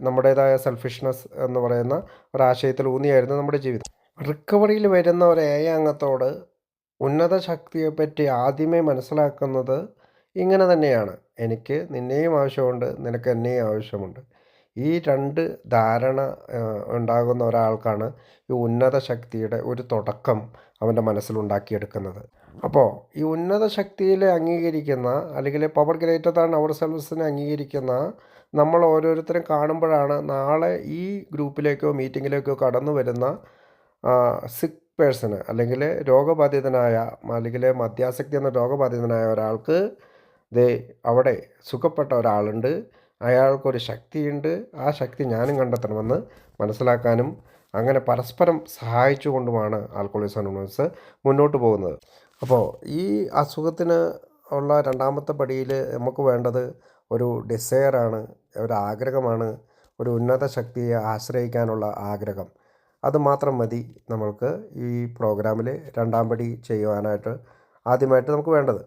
നമ്മുടേതായ സെൽഫിഷ്നെസ് എന്ന് പറയുന്ന ഒരാശയത്തിൽ ഊന്നിയായിരുന്നു നമ്മുടെ ജീവിതം. റിക്കവറിയിൽ വരുന്ന ഒരു അംഗത്തോട് ഉന്നത ശക്തിയെപ്പറ്റി ആദ്യമേ മനസ്സിലാക്കുന്നത് ഇങ്ങനെ തന്നെയാണ്. എനിക്ക് നിന്നെയും ആവശ്യമുണ്ട്, നിനക്ക് എന്നെയും ആവശ്യമുണ്ട്. ഈ 2 ധാരണ ഉണ്ടാകുന്ന ഒരാൾക്കാണ് ഈ ഉന്നത ശക്തിയുടെ ഒരു തുടക്കം അവൻ്റെ മനസ്സിലുണ്ടാക്കിയെടുക്കുന്നത്. അപ്പോൾ ഈ ഉന്നത ശക്തിയിൽ അംഗീകരിക്കുന്ന, അല്ലെങ്കിൽ പവർ ഗ്രേറ്റർ ദാൻ അവർ സെൽവ്സിനെ അംഗീകരിക്കുന്ന നമ്മൾ ഓരോരുത്തരും കാണുമ്പോഴാണ് നാളെ ഈ ഗ്രൂപ്പിലേക്കോ മീറ്റിങ്ങിലേക്കോ കടന്നു വരുന്ന സിക്ക് പേഴ്സണ്, അല്ലെങ്കിൽ രോഗബാധിതനായ, അല്ലെങ്കിൽ മദ്യാസക്തി എന്ന രോഗബാധിതനായ ഒരാൾക്ക് അവിടെ സുഖപ്പെട്ട ഒരാളുണ്ട്, അയാൾക്കൊരു ശക്തിയുണ്ട്, ആ ശക്തി ഞാനും കണ്ടെത്തണമെന്ന് മനസ്സിലാക്കാനും അങ്ങനെ പരസ്പരം സഹായിച്ചു കൊണ്ടുമാണ് ആൽക്കഹോളിക്സ് അനോണിമസ് മുന്നോട്ട് പോകുന്നത്. അപ്പോൾ ഈ അസുഖത്തിന് ഉള്ള 2-ാമത്തെ പടിയിൽ നമുക്ക് വേണ്ടത് ഒരു ഡിസയറാണ്, ഒരു ആഗ്രഹമാണ്, ഒരു ഉന്നത ശക്തിയെ ആശ്രയിക്കാനുള്ള ആഗ്രഹം. അത് മാത്രം മതി നമ്മൾക്ക് ഈ പ്രോഗ്രാമിൽ 2-ാം പടി ചെയ്യുവാനായിട്ട് ആദ്യമായിട്ട് നമുക്ക് വേണ്ടത്.